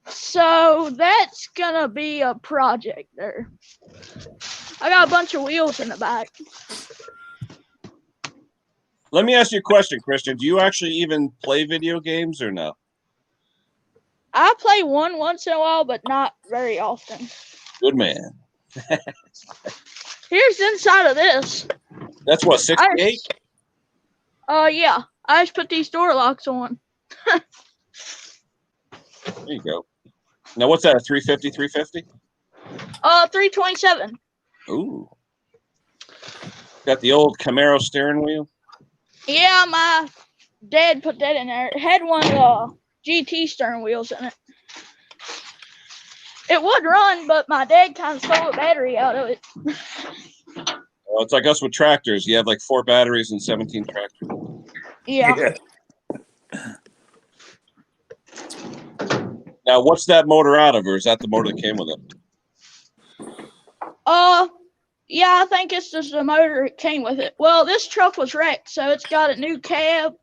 So that's gonna be a project there. I got a bunch of wheels in the back. Let me ask you a question, Christian. Do you actually even play video games or no? I play one once in a while, but not very often. Good man. Here's the inside of this. That's what, 68? Yeah. I just put these door locks on. There you go. Now, what's that, a 350, 350? 327. Ooh. Got the old Camaro steering wheel? Yeah, my dad put that in there. It had one of the GT steering wheels in it. It would run, but my dad kind of stole the battery out of it. Well, it's like us with tractors. You have like 4 batteries and 17 tractors. Yeah. Now, what's that motor out of, or is that the motor that came with it? Yeah, I think it's just the motor that came with it. Well, this truck was wrecked, so it's got a new cab,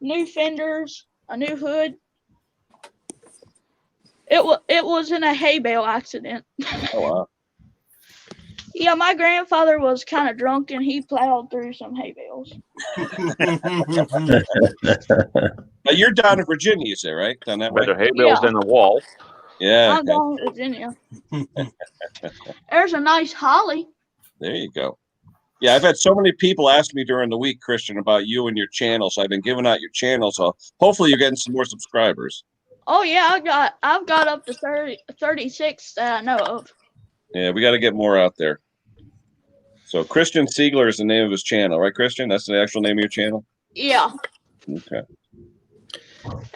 new fenders, a new hood. It was in a hay bale accident. Oh, wow. Yeah, my grandfather was kind of drunk, and he plowed through some hay bales. Now, you're down in Virginia, you say, right? Down that way? Better hay bales than a wall. Yeah. I'm down in Virginia. There's a nice holly. There you go. Yeah, I've had so many people ask me during the week, Christian, about you and your channel. So I've been giving out your channel. So hopefully you're getting some more subscribers. Oh yeah, I've got up to 36 that I know of. Yeah, we got to get more out there. So Christian Siegler is the name of his channel, right, Christian? That's the actual name of your channel? Yeah. Okay.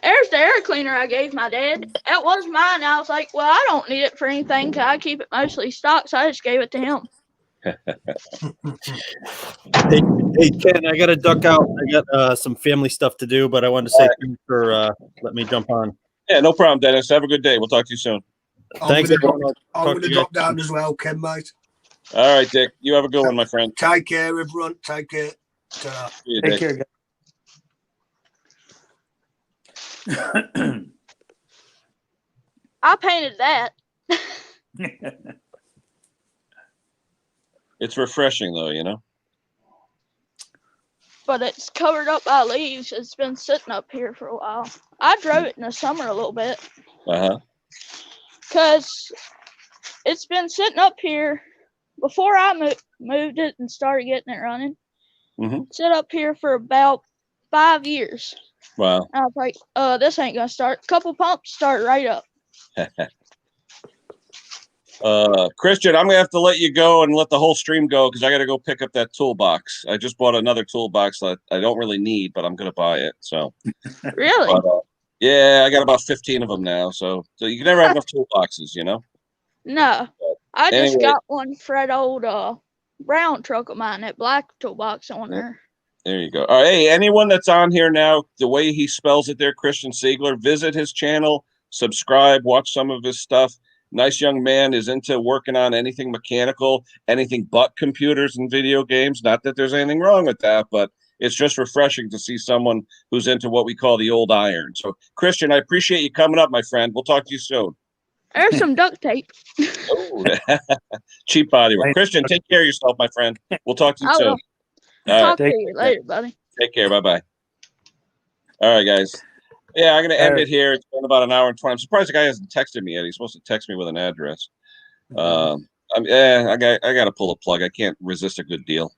There's the air cleaner I gave my dad. That was mine. I was like, well, I don't need it for anything because I keep it mostly stock, so I just gave it to him. Hey, Ken, I got to duck out. I got some family stuff to do, but I wanted to say thanks for letting me jump on. Yeah, no problem, Dennis. Have a good day. We'll talk to you soon. Thanks, everyone. I'm going to drop down as well, Ken, mate. All right, Dick. You have a good one, my friend. Take care, everyone. Take care. Ta-ra. See you, Take Dick. care, guys. I painted that. It's refreshing, though, you know? But it's covered up by leaves. It's been sitting up here for a while. I drove it in the summer a little bit. Uh-huh. Because it's been sitting up here before I moved it and started getting it running. Mm-hmm. Sit up here for about 5 years. Wow. I was like, this ain't going to start. Couple pumps start right up. Christian, I'm gonna have to let you go and let the whole stream go because I gotta go pick up that toolbox. I just bought another toolbox that I don't really need, but I'm gonna buy it. So Really? but, yeah, I got about 15 of them now. So you can never have enough toolboxes, you know. No. I just Anyway. got one for that old brown truck of mine, that black toolbox on there. There you go. All right, hey, anyone that's on here now, the way he spells it there, Christian Siegler, visit his channel, subscribe, watch some of his stuff. Nice young man, is into working on anything mechanical, anything but computers and video games. Not that there's anything wrong with that, but it's just refreshing to see someone who's into what we call the old iron. So, Christian, I appreciate you coming up, my friend. We'll talk to you soon. There's some duct tape. Oh, cheap body work. Christian, take care of yourself, my friend. We'll talk to you I soon. will. All Talk right. to you later, buddy. Take care. Bye-bye. All right, guys. Yeah, I'm going to end it here. It's been about an hour and 20. I'm surprised the guy hasn't texted me yet. He's supposed to text me with an address. I got to pull a plug. I can't resist a good deal.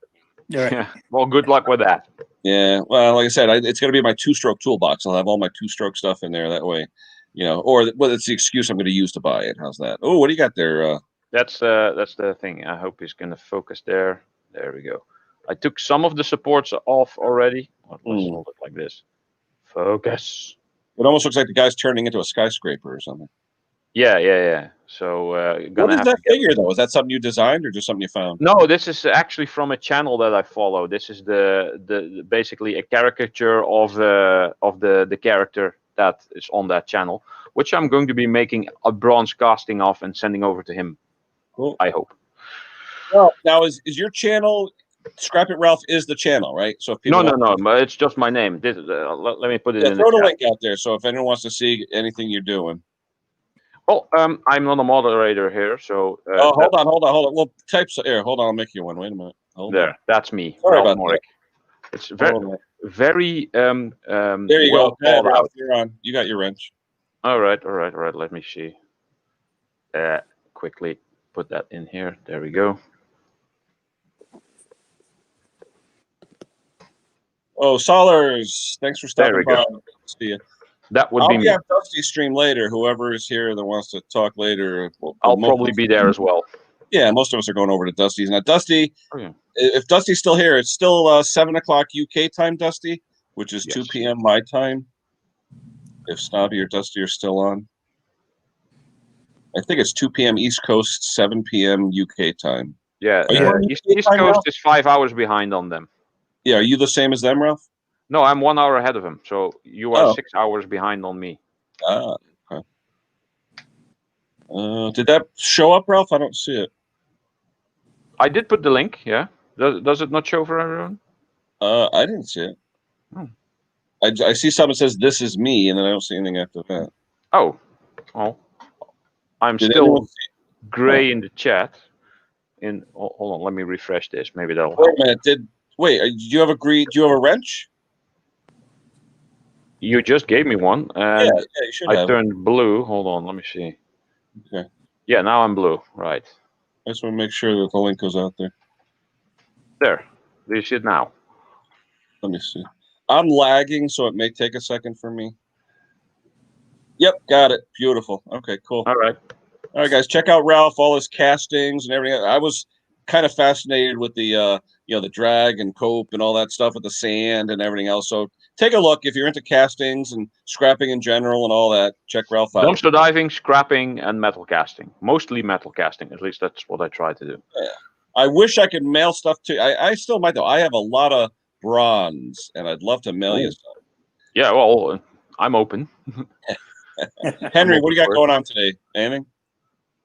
Yeah. Well, good luck with that. Yeah. Well, like I said, it's going to be my two-stroke toolbox. I'll have all my two-stroke stuff in there. That way, you know, or it's the excuse I'm going to use to buy it. How's that? Oh, what do you got there? That's the thing. I hope he's going to focus there. There we go. I took some of the supports off already. Let's hold it like this. Focus. It almost looks like the guy's turning into a skyscraper or something. Yeah. So what is that figure though? Is that something you designed or just something you found? No, this is actually from a channel that I follow. This is the basically a caricature of the character that is on that channel, which I'm going to be making a bronze casting of and sending over to him. Cool. I hope. Well, now is your channel Scrap It Ralph is the channel, right? So if people no, it's just my name. This, let me put it in. Throw the link out there so if anyone wants to see anything you're doing. Oh, I'm not a moderator here, so. Hold on. Well, here. Hold on, I'll make you one. Wait a minute. Hold on. That's me. Sorry about that. It's very there you well go. thought out. You're on. You got your wrench. All right. Let me see. Quickly put that in here. There we go. Oh, Solers, thanks for stopping by. See you. That would be me. I'll have Dusty stream later. Whoever is here that wants to talk later, I'll probably be there as well. Yeah, most of us are going over to Dusty's now. Dusty, if Dusty's still here, it's still 7 o'clock UK time, Dusty, which is 2 p.m. my time. If Snobby or Dusty are still on, I think it's 2 p.m. East Coast, 7 p.m. UK time. Yeah, East Coast is 5 hours behind on them. Yeah, are you the same as them, Ralph? No, I'm 1 hour ahead of him. So you are 6 hours behind on me. Ah, okay. Did that show up, Ralph? I don't see it. I did put the link, yeah. Does it not show for everyone? I didn't see it. I see something that says, "This is me," and then I don't see anything after that. Oh. Well, I'm still gray in the chat. Hold on, let me refresh this. Maybe that'll help. Wait a minute. Do you have do you have a wrench? You just gave me one, and you should have. I turned blue. Hold on, let me see. Okay. Yeah, now I'm blue. Right. I just want to make sure that the link goes out there. There. Do you see it now? Let me see. I'm lagging, so it may take a second for me. Yep, got it. Beautiful. Okay, cool. All right. All right, guys, check out Ralph, all his castings and everything. I was kind of fascinated with the the drag and cope and all that stuff with the sand and everything else. So take a look if you're into castings and scrapping in general and all that. Check Ralph out. Dumpster diving, scrapping, and metal casting. Mostly metal casting. At least that's what I try to do. Yeah. I wish I could mail stuff to. I still might though. I have a lot of bronze, and I'd love to mail you stuff. Yeah, well, I'm open. Henry, what do you got going on today? Anything?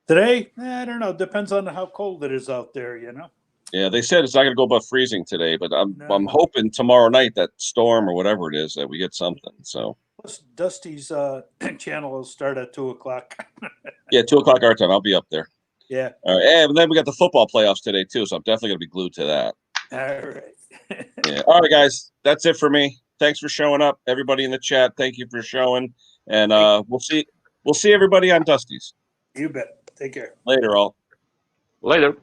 Today, I don't know. Depends on how cold it is out there, you know. Yeah, they said it's not going to go above freezing today, but I'm No. hoping tomorrow night that storm or whatever it is that we get something. So Plus, Dusty's channel will start at 2:00. yeah, 2:00 our time. I'll be up there. Yeah. All right, and then we got the football playoffs today too, so I'm definitely going to be glued to that. All right. Yeah. All right, guys, that's it for me. Thanks for showing up, everybody in the chat. Thank you for showing, and we'll see everybody on Dusty's You bet. Take care. later. All. Later.